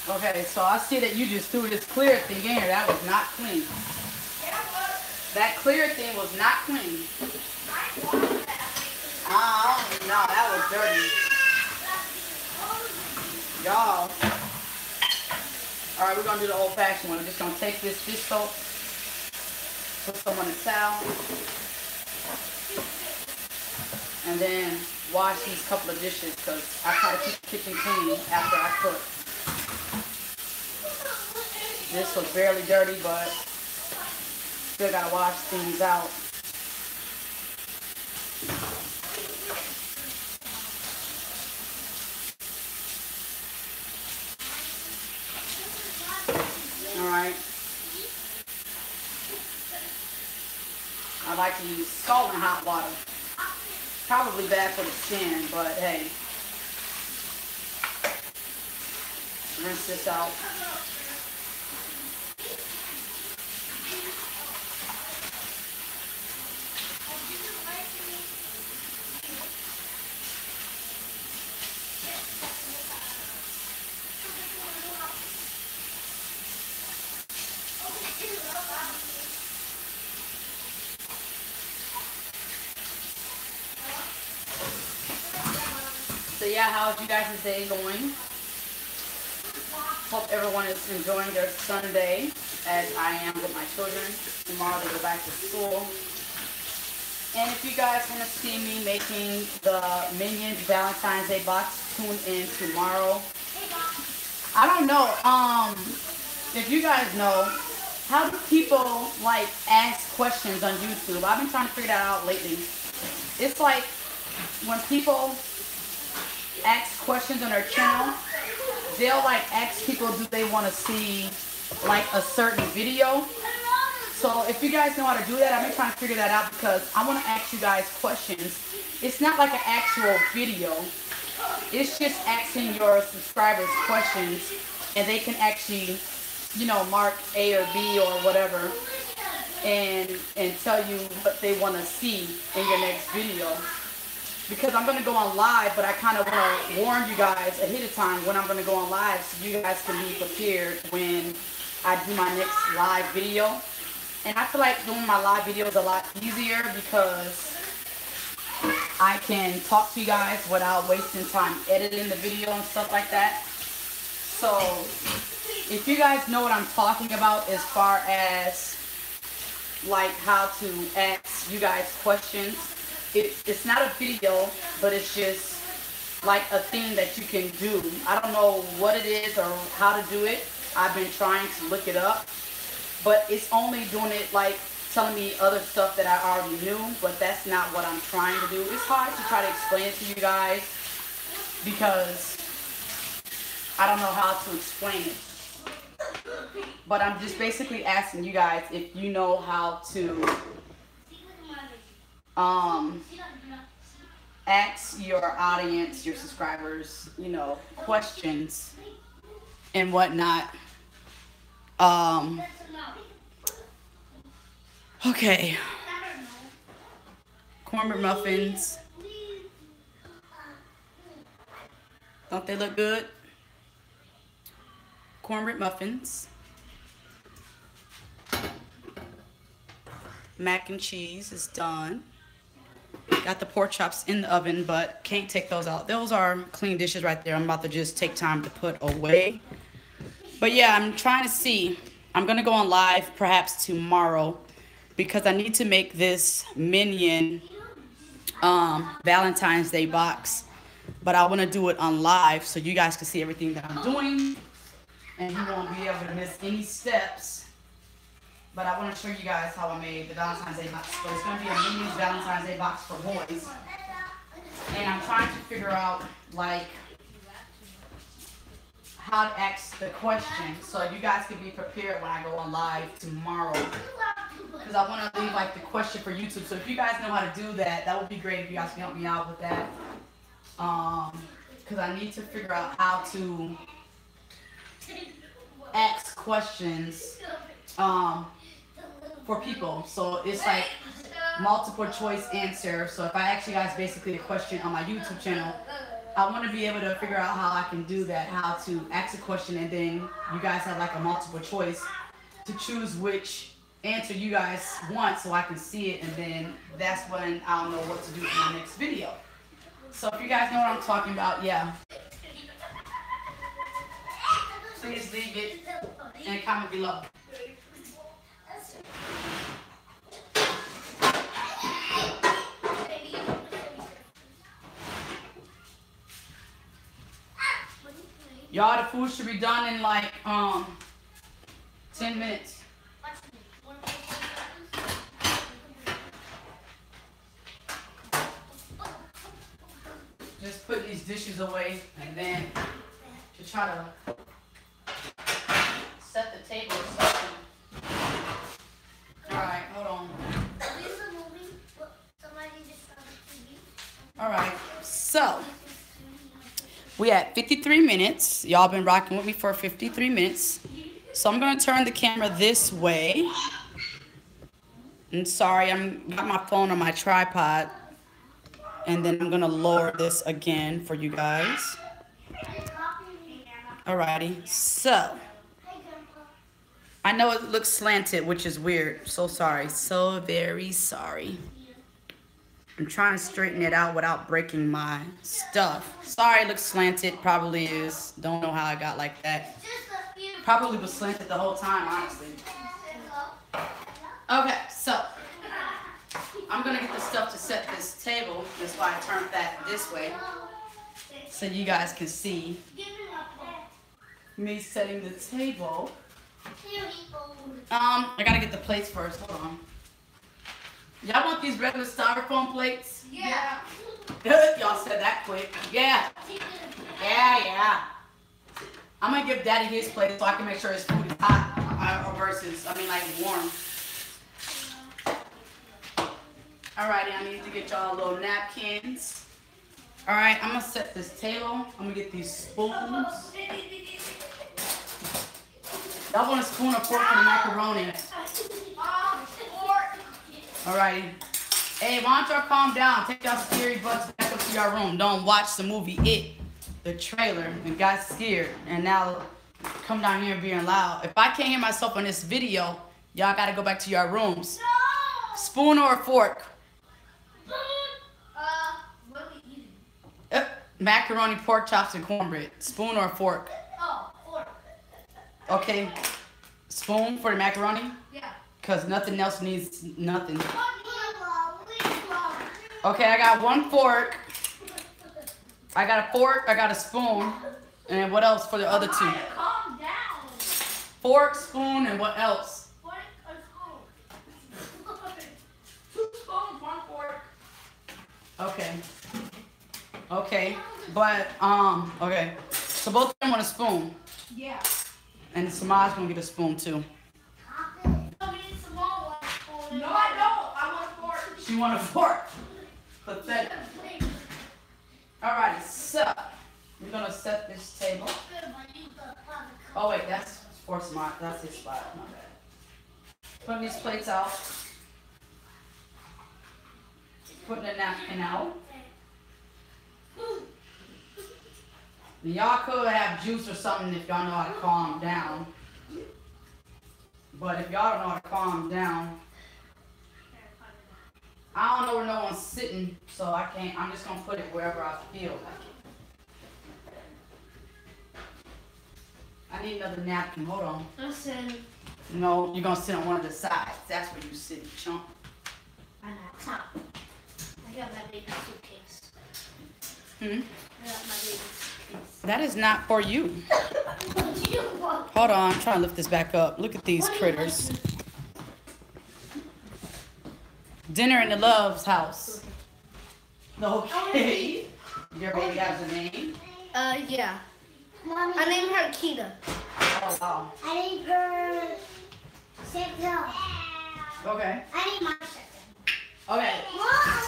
Okay, so I see that you just threw this clear thing in here. That was not clean. That clear thing was not clean. Oh, no, that was dirty. Y'all. All right, we're going to do the old-fashioned one. I'm just going to take this dish soap, put some on the towel, and then wash these couple of dishes because I try to keep the kitchen clean after I cook. This was barely dirty, but still gotta wash things out. Alright. I like to use salt and hot water. Probably bad for the skin, but hey. Rinse this out. So yeah, how's you guys' day going? Hope everyone is enjoying their Sunday as I am with my children. Tomorrow they go back to school. And if you guys want to see me making the Minions Valentine's Day box, tune in tomorrow. I don't know, if you guys know, how do people like ask questions on YouTube? I've been trying to figure that out lately. It's like when people ask questions on their channel, they'll like ask people do they want to see like a certain video. So if you guys know how to do that, I've been trying to figure that out because I want to ask you guys questions. It's not like an actual video. It's just asking your subscribers questions and they can actually, you know, mark A or B or whatever and tell you what they want to see in your next video. Because I'm going to go on live, but I kind of want to warn you guys ahead of time when I'm going to go on live so you guys can be prepared when I do my next live video. And I feel like doing my live videos a lot easier because I can talk to you guys without wasting time editing the video and stuff like that. So if you guys know what I'm talking about as far as like how to ask you guys questions, it's not a video, but it's just like a thing that you can do. I don't know what it is or how to do it. I've been trying to look it up, but it's only doing it like telling me other stuff that I already knew, but that's not what I'm trying to do. It's hard to try to explain it to you guys because I don't know how to explain it. But I'm just basically asking you guys if you know how to ask your audience, your subscribers, you know, questions and whatnot. Okay. Cornbread muffins. Don't they look good? Cornbread muffins. Mac and cheese is done. Got the pork chops in the oven, but can't take those out. Those are clean dishes right there. I'm about to just take time to put away. But yeah, I'm trying to see. I'm going to go on live perhaps tomorrow because I need to make this Minion Valentine's Day box. But I want to do it on live so you guys can see everything that I'm doing. And you won't be able to miss any steps. But I want to show you guys how I made the Valentine's Day box. So it's going to be a Minions Valentine's Day box for boys. And I'm trying to figure out, like, how to ask the question so you guys can be prepared when I go on live tomorrow. Because I want to leave, like, the question for YouTube. So if you guys know how to do that, that would be great if you guys can help me out with that. Because I need to figure out how to ask questions for people. So it's like multiple choice answer. So if I ask you guys basically a question on my YouTube channel, I want to be able to figure out how I can do that, how to ask a question and then you guys have like a multiple choice to choose which answer you guys want so I can see it, and then that's when I'll know what to do in my next video. So if you guys know what I'm talking about, yeah. Please leave it in a comment below. Y'all, the food should be done in like 10 minutes. Just put these dishes away and then to try to set the table or something. Alright, hold on. Alright, so we at 53 minutes. Y'all been rocking with me for 53 minutes. So I'm gonna turn the camera this way. And sorry, I'm got my phone on my tripod. And then I'm gonna lower this again for you guys. Alrighty, so I know it looks slanted, which is weird. So sorry, so very sorry. I'm trying to straighten it out without breaking my stuff. Sorry, it looks slanted. Probably is. Don't know how I got like that. Probably was slanted the whole time, honestly. Okay, so I'm gonna get the stuff to set this table. That's why I turned that this way, so you guys can see me setting the table. I gotta get the plates first. Hold on. Y'all want these regular styrofoam plates? Yeah. Y'all said that quick. Yeah. Yeah. I'm gonna give Daddy his plate so I can make sure his food is hot versus, like warm. Alrighty, I need to get y'all little napkins. Alright, I'm gonna set this table. I'm gonna get these spoons. Y'all want a spoon or fork for the macaroni? Alrighty. Hey, why don't y'all calm down? Take y'all scary butts back up to your room. Don't watch the movie It, the trailer, and got scared. And now come down here being loud. If I can't hear myself on this video, y'all gotta go back to your rooms. No! Spoon or a fork? What are we eating? Macaroni, pork chops, and cornbread. Spoon or a fork? Oh, fork. Okay. Spoon for the macaroni? Yeah. Because nothing else needs nothing. Okay, I got one fork. I got a fork, I got a spoon, and what else for the other two? Calm down. Fork, spoon, and what else? Fork or spoon? 2 spoons, 1 fork. Okay. Okay. But, okay. So both of them want a spoon. Yeah. And Samaj's gonna get a spoon too. No, I don't. I want a fork. She want a fork. Pathetic. Alrighty, so we're gonna set this table. Oh wait, that's for Samaj. That's his spot. My bad. Putting these plates out. Putting a napkin out. Y'all could have juice or something if y'all know how to calm down. But if y'all don't know how to calm down, I don't know where no one's sitting, so I can't. I'm just gonna put it wherever I feel like it. I need another napkin. Hold on. Listen. No, you're gonna sit on one of the sides. That's where you sit, chump. I'm not top. I got my baby suitcase. Hmm? I got my baby suitcase. That is not for you. What do you want? Hold on, I'm trying to lift this back up. Look at these critters. Dinner in the Love's house. Okay. Your baby has a name? Yeah. Mommy. I named her Kita. Oh, wow. I named her Santa. Okay. I named my Santa. Okay. Mom, I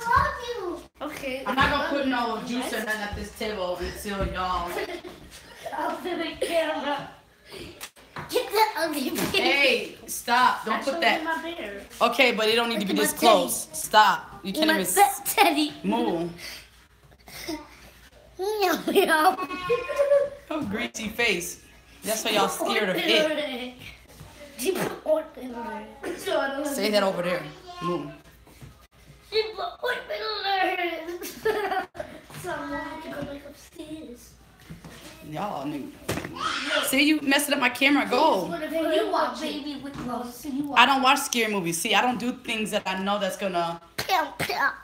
love you. Okay. I'm not gonna put no juice or nothing at this table until y'all. I'll put the camera. Get that ugly bear. Hey, stop. Don't put that. My bear. Okay, but it don't need to be Look at this my close. Stop. You can't My even pet teddy. move. Meow, meow. Oh, greasy face. That's why y'all scared of it. She put ointment on her. Say that over there. Move. She put ointment on her. Someone had to go back upstairs. Y'all knew. See, you messing up my camera. Go. You watch baby with clothes. I don't watch scary movies. See, I don't do things that I know that's gonna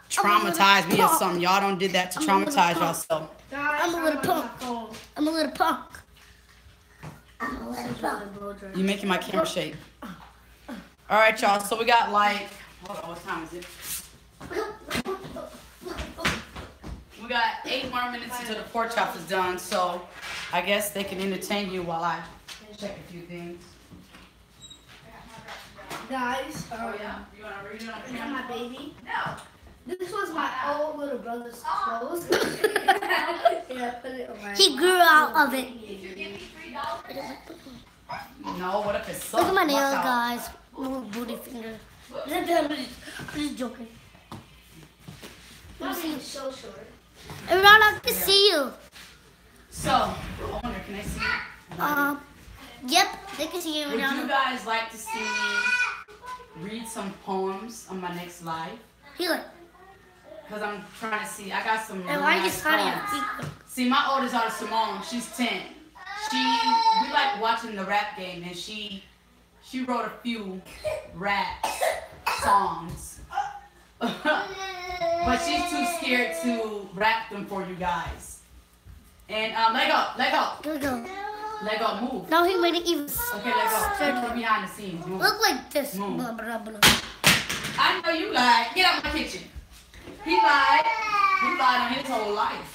traumatize me or something. Y'all don't did that to traumatize yourself. I'm a little punk. I'm a little punk. I'm a little punk. You're making my camera shake. All right, y'all. So we got like, hold on, what time is it? We got 8 more minutes until the pork chops is done. So I guess they can entertain you while I check a few things. Guys, Oh yeah, you wanna read it on is that camera? my baby? No. This was my old little brother's clothes. Yeah, put it on my. He grew out of it. Did you give me $3? No, what if it's Look at my Watch nails, out. guys. Little booty finger. I'm just joking. Mommy is so short. Everyone, I can see you. So, I wonder, can I see you? Yep, they can see you. Would you guys like to see me read some poems on my next live? He like, Because I'm trying to see, I got some really and why nice is honey poems. See, my oldest daughter, Simone, she's 10. We like watching the rap game, and she wrote a few rap songs. But she's too scared to rap them for you guys. And let go. Let go. Let go, move. Now he made it even. Okay, let go. Look behind the scenes, move. Look like this. Move. Blah, blah, blah. I know you lied. Get out my kitchen. He lied. He lied on his whole life.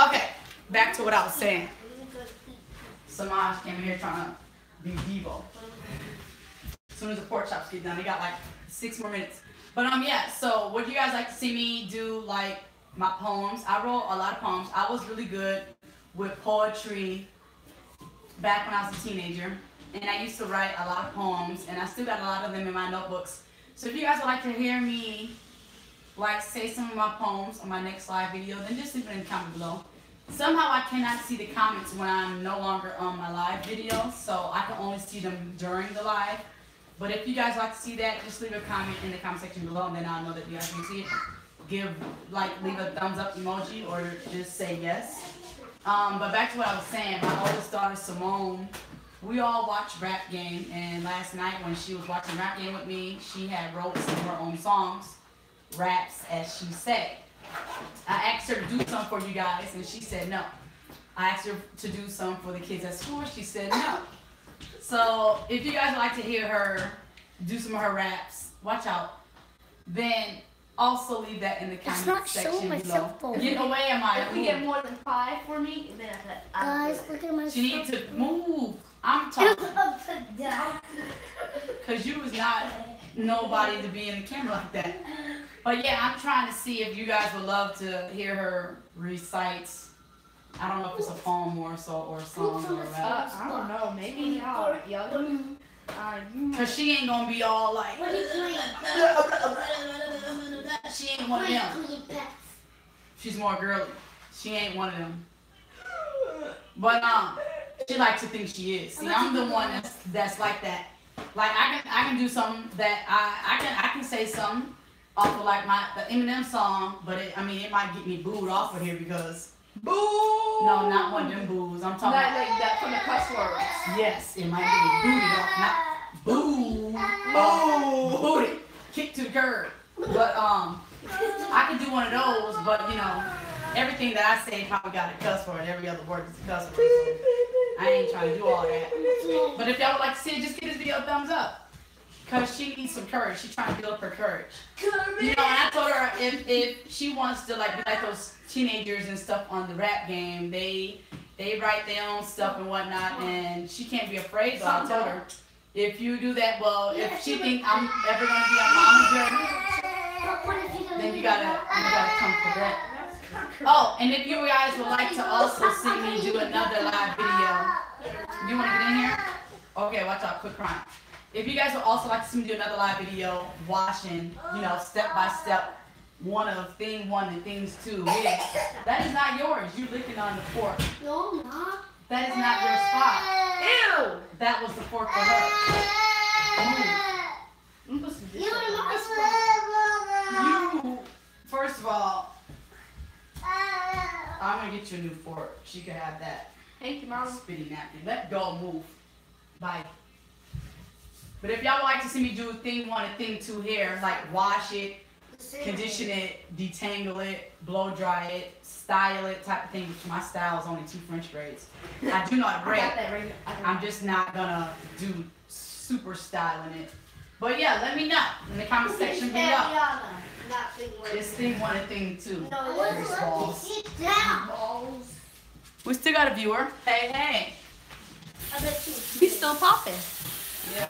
Okay, back to what I was saying. Samaj came in here trying to be Devo. As soon as the pork chops get done, they got like 6 more minutes. But yeah, so would you guys like to see me do like my poems? I wrote a lot of poems. I was really good with poetry back when I was a teenager. And I used to write a lot of poems, and I still got a lot of them in my notebooks. So if you guys would like to hear me like say some of my poems on my next live video, then just leave it in the comment below. Somehow I cannot see the comments when I'm no longer on my live video, so I can only see them during the live. But if you guys like to see that, just leave a comment in the comment section below, and then I'll know that you guys can see it. Leave a thumbs up emoji, or just say yes. But back to what I was saying, my oldest daughter Simone, we all watch Rap Game, and last night when she was watching Rap Game with me, she had wrote some of her own songs. raps as she said. I asked her to do some for you guys, and she said no. I asked her to do some for the kids at school. She said no. So if you guys would like to hear her do some of her raps, watch out. Then also leave that in the comment section below. Get away, Amaya. If we get more than 5 for me, then Guys, look at my She needs to move. I'm talking. Because you was not nobody to be in the camera like that. But yeah, I'm trying to see if you guys would love to hear her recite. I don't know if it's a poem or so or a song or a rap. I don't know. Maybe y'all. Cause she ain't gonna be all like. She ain't one of them. She's more girly. She ain't one of them. But she likes to think she is. See, I'm the one that's like that. Like I can do something that I can say something off of like the Eminem song, but it might get me booed off of here because. Boo! No, not one of them boos. I'm talking about like that from the cuss words. Yes, it might get me booted off. Not boo. Oh, booted. Kick to the curb. But I can do one of those, but you know, everything that I say probably got a cuss word. Every other word is a cuss word. So I ain't trying to do all that. But if y'all would like to see it, just give this video a thumbs up. Because she needs some courage. She's trying to build up her courage. You know, and I told her if she wants to like be like those teenagers and stuff on the rap game, they write their own stuff and whatnot, and she can't be afraid. So I told her, if you do that, well, if she think I'm ever gonna be on Mama's journey, then you gotta come for that. Oh, and if you guys would like to also see me do another live video, you wanna get in here? Okay, watch out, quit crying. If you guys would also like to see me do another live video washing, you know, step by step, one of thing 1 and things 2, that is not yours. You licking on the fork. No, not. That is not your spot. Ew! That was the fork for her. You, first of all, I'm gonna get you a new fork. She could have that. Thank you, Mom. Spitty napkin. Let go, move. Bye. But if y'all would like to see me do thing 1 and thing 2 hair, like wash it, condition it, detangle it, blow dry it, style it, type of thing, which my style is only 2 French braids. I do know how to braid. I'm just not gonna do super styling it. But yeah, let me know in the comment section below. It's thing 1 and thing 2. Balls. We still got a viewer. Hey, hey. He's still popping. Yeah.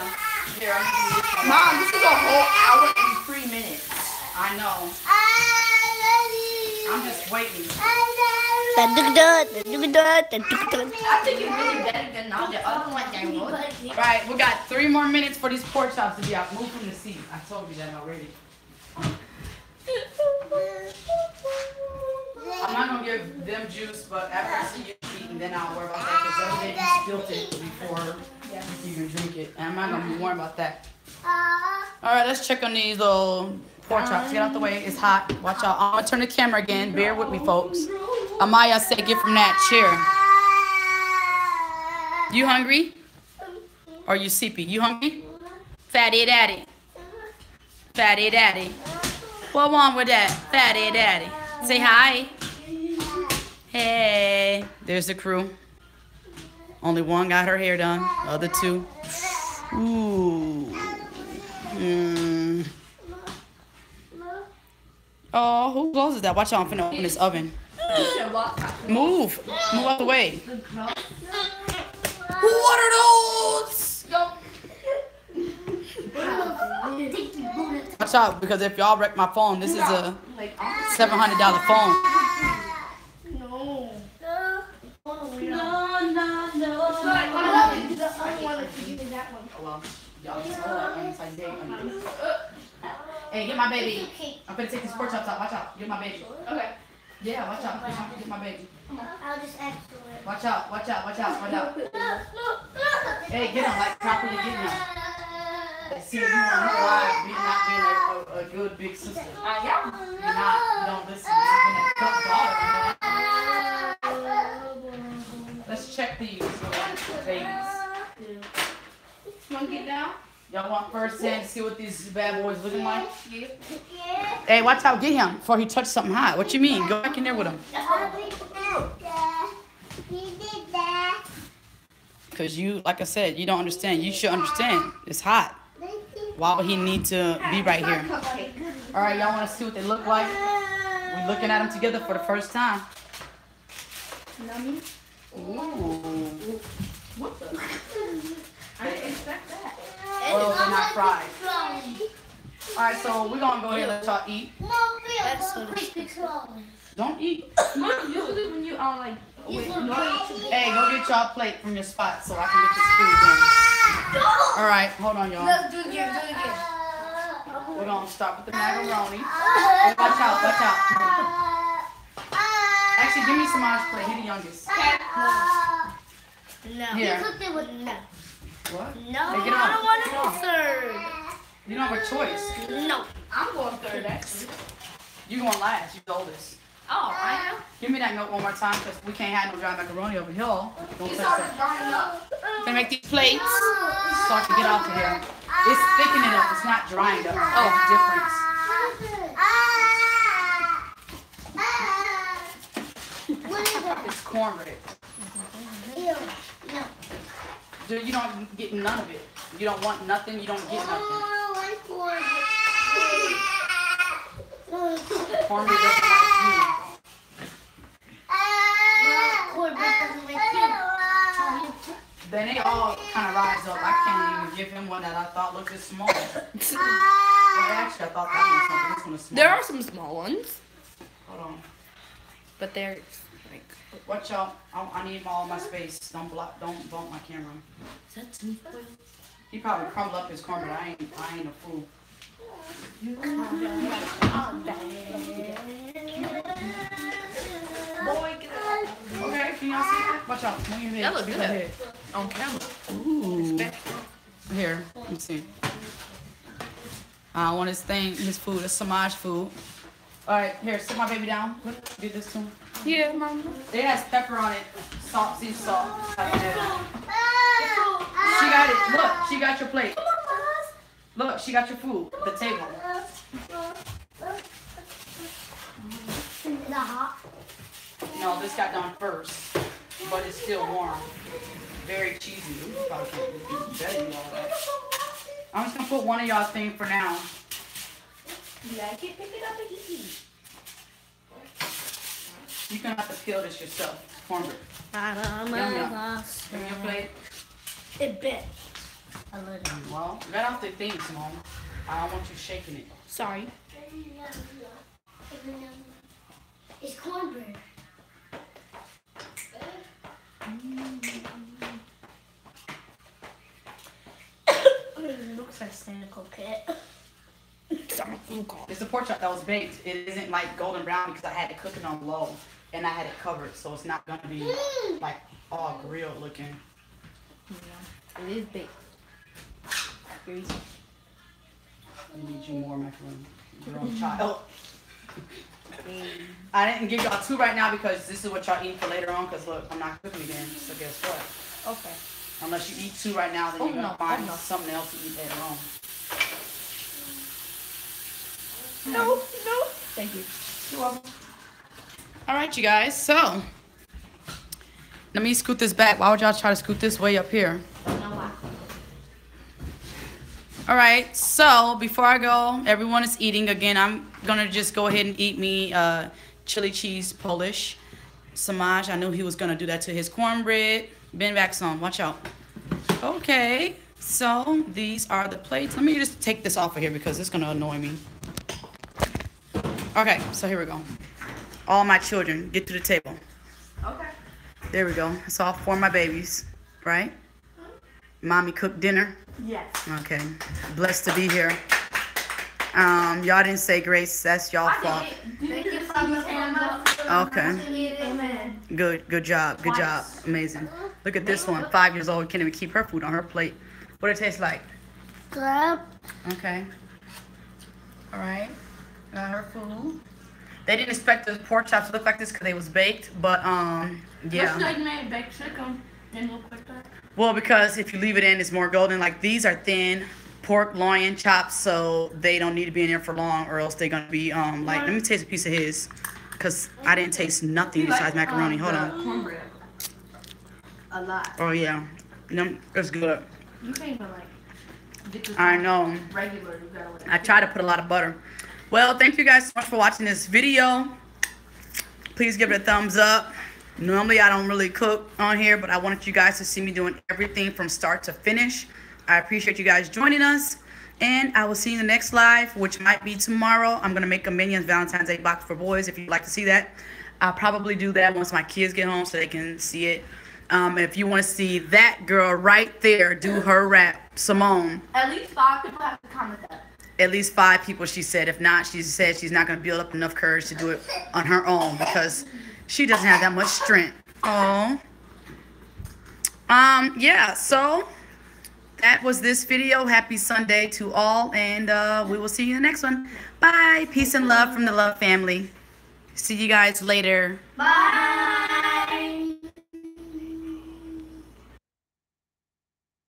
Here, I'm gonna do this one. Mom, this is a whole hour and 3 minutes. I know. I'm just waiting. I think it's really better than all the other ones I wrote. Right, we got 3 more minutes for these pork chops to be out. Move from the seat. I told you that already. I'm not gonna give them juice, but after I see you eating, then I'll worry about that because they'll get spilt it before you can drink it. And I'm not gonna be worried about that. All right, let's check on these little pork chops. Get out the way. It's hot. Watch out. I'm gonna turn the camera again. Bear with me, folks. Amaya said, "Get from that chair." You hungry? Or you sleepy? You hungry? Fatty daddy. Fatty daddy. What wrong with that? Fatty daddy. Say hi. Hey. There's the crew. Only one got her hair done. The other 2. Ooh. Oh, who closes that? Watch out, I'm finna open this oven. Move. Move out the way. What are those? Watch out, because if y'all wreck my phone, this is a $700 phone. No. Well, y'all just hold that one inside the Hey, get my baby. I'm gonna take these pork chops out. Watch out. Get my baby. Okay. Yeah, watch out. Get my baby. I'll just ask for it. Watch out. Watch out. Watch out. Watch out. Hey, get him. Like, properly get him. See, you want to lie. Be not being a good big sister. Yeah. You're not. You don't listen. Let's check these babies. You want to get down? Y'all want first hand to see what these bad boys looking like? Yeah. Hey, watch out. Get him before he touches something hot. What you mean? Go back in there with him. Because you, like I said, you don't understand. You should understand. It's hot. Why would he need to be right here? All right, y'all want to see what they look like? We're looking at them together for the first time. Ooh. What the? I didn't expect that. Well, they're not fried. All right, so we're going to go ahead and let y'all eat. Don't eat. Usually when you are like, Hey, go get y'all plate from your spot so I can get this food done. All right, hold on, y'all. Let's do it again. We're going to start with the macaroni. Hey, watch out, watch out. Actually, give me some Samaj's plate. He's the youngest. No. Here. No. What? No, Hey, get I on. don't want to Get go on. third. You don't have a choice. No. I'm going third actually. You going last. You're the oldest. Oh, I am. Give me that milk one more time because we can't have no dry macaroni over here. Don't It's touch already that. drying up. Gonna make these plates so I can get off of here. It's thickening up. It's not drying up. Oh, difference. It's cornbread. Dude, you don't get none of it. You don't want nothing. You don't get nothing. Cornbread doesn't like you. Then they all kind of rise up. I can't even give him one that I thought looked as small. Well, actually, I thought that one was something. This one is small. There are some small ones, Hold on. but they're like. Watch out. I need all my space. Don't bump my camera. Is that too foil? He probably crumbled up his cornbread. I ain't a fool. Boy, get out. Okay, can y'all see that? Watch out. Move your head. That looks Move good. your head. On camera. Ooh. Here, let me see. I want his thing, his food. It's Samaj food. All right, here, sit my baby down. Get this to him. Yeah, mama. It has pepper on it, salt, sea salt. She got it. Look, she got your plate. Look, she got your food. The table. No, this got done first, but it's still warm. Very cheesy. You probably can't eat all that. I'm just gonna put one of y'all's thing for now. You like it? Pick it up and eat. You can have to peel this yourself. Cornbread. Give me your plate. It bit a little. Well, right off the thing, Simone. I don't want you shaking it. Sorry. It's cornbread. It looks like Santa Coquette. It's a pork chop that was baked. It isn't like golden brown because I had it cooking on low and I had it covered, so it's not gonna be like all grilled looking. Yeah, it is big. Greasy. I need you more macaroni. Your own child. I didn't give y'all two right now because this is what y'all eat for later on. Cause look, I'm not cooking again. So guess what? Okay. Unless you eat two right now, then Oh, you're gonna no. find Oh, no. something else to eat later on. No. Thank you. You're welcome. All right, you guys. So let me scoot this back. Why would y'all try to scoot this way up here? Don't know why. All right. So before I go, everyone is eating again. I'm gonna just go ahead and eat me chili cheese Polish. Samaj, I knew he was gonna do that to his cornbread. Bend back some. Watch out. Okay. So these are the plates. Let me just take this off of here because it's gonna annoy me. Okay. So here we go. All my children, get to the table. Okay. There we go. It's all for my babies, right? Mommy cooked dinner. Yes. Okay. Blessed to be here. Y'all didn't say grace. That's y'all fault. Thank you for your hands up. Okay. Amen. Good job. Good job. Amazing. Look at this one. 5 years old. Can't even keep her food on her plate. What it tastes like? Grab. Okay. All right. Got her food. They didn't expect the pork chops to look like this because they was baked, but yeah. Like made baked chicken. Didn't look like that. Well, because if you leave it in, it's more golden. Like these are thin pork loin chops, so they don't need to be in there for long, or else they're gonna be like. Let me taste a piece of his, cause I didn't taste nothing besides macaroni. Hold on. Cornbread. A lot. Oh yeah, it's good. You can't even like get this I know. regular. You gotta like. I try to put a lot of butter. Well, thank you guys so much for watching this video. Please give it a thumbs up. Normally I don't really cook on here, but I wanted you guys to see me doing everything from start to finish. I appreciate you guys joining us, and I will see you in the next live, which might be tomorrow. I'm gonna make a Minions Valentine's Day box for boys if you'd like to see that. I'll probably do that once my kids get home so they can see it. If you want to see that girl right there do her rap, Simone. At least 5 people have to comment that. At least 5 people, she said. If not, she said she's not going to build up enough courage to do it on her own because she doesn't have that much strength. Oh. Yeah, so that was this video. Happy Sunday to all, and we will see you in the next one. Bye. Peace and love from the Love family. See you guys later. Bye.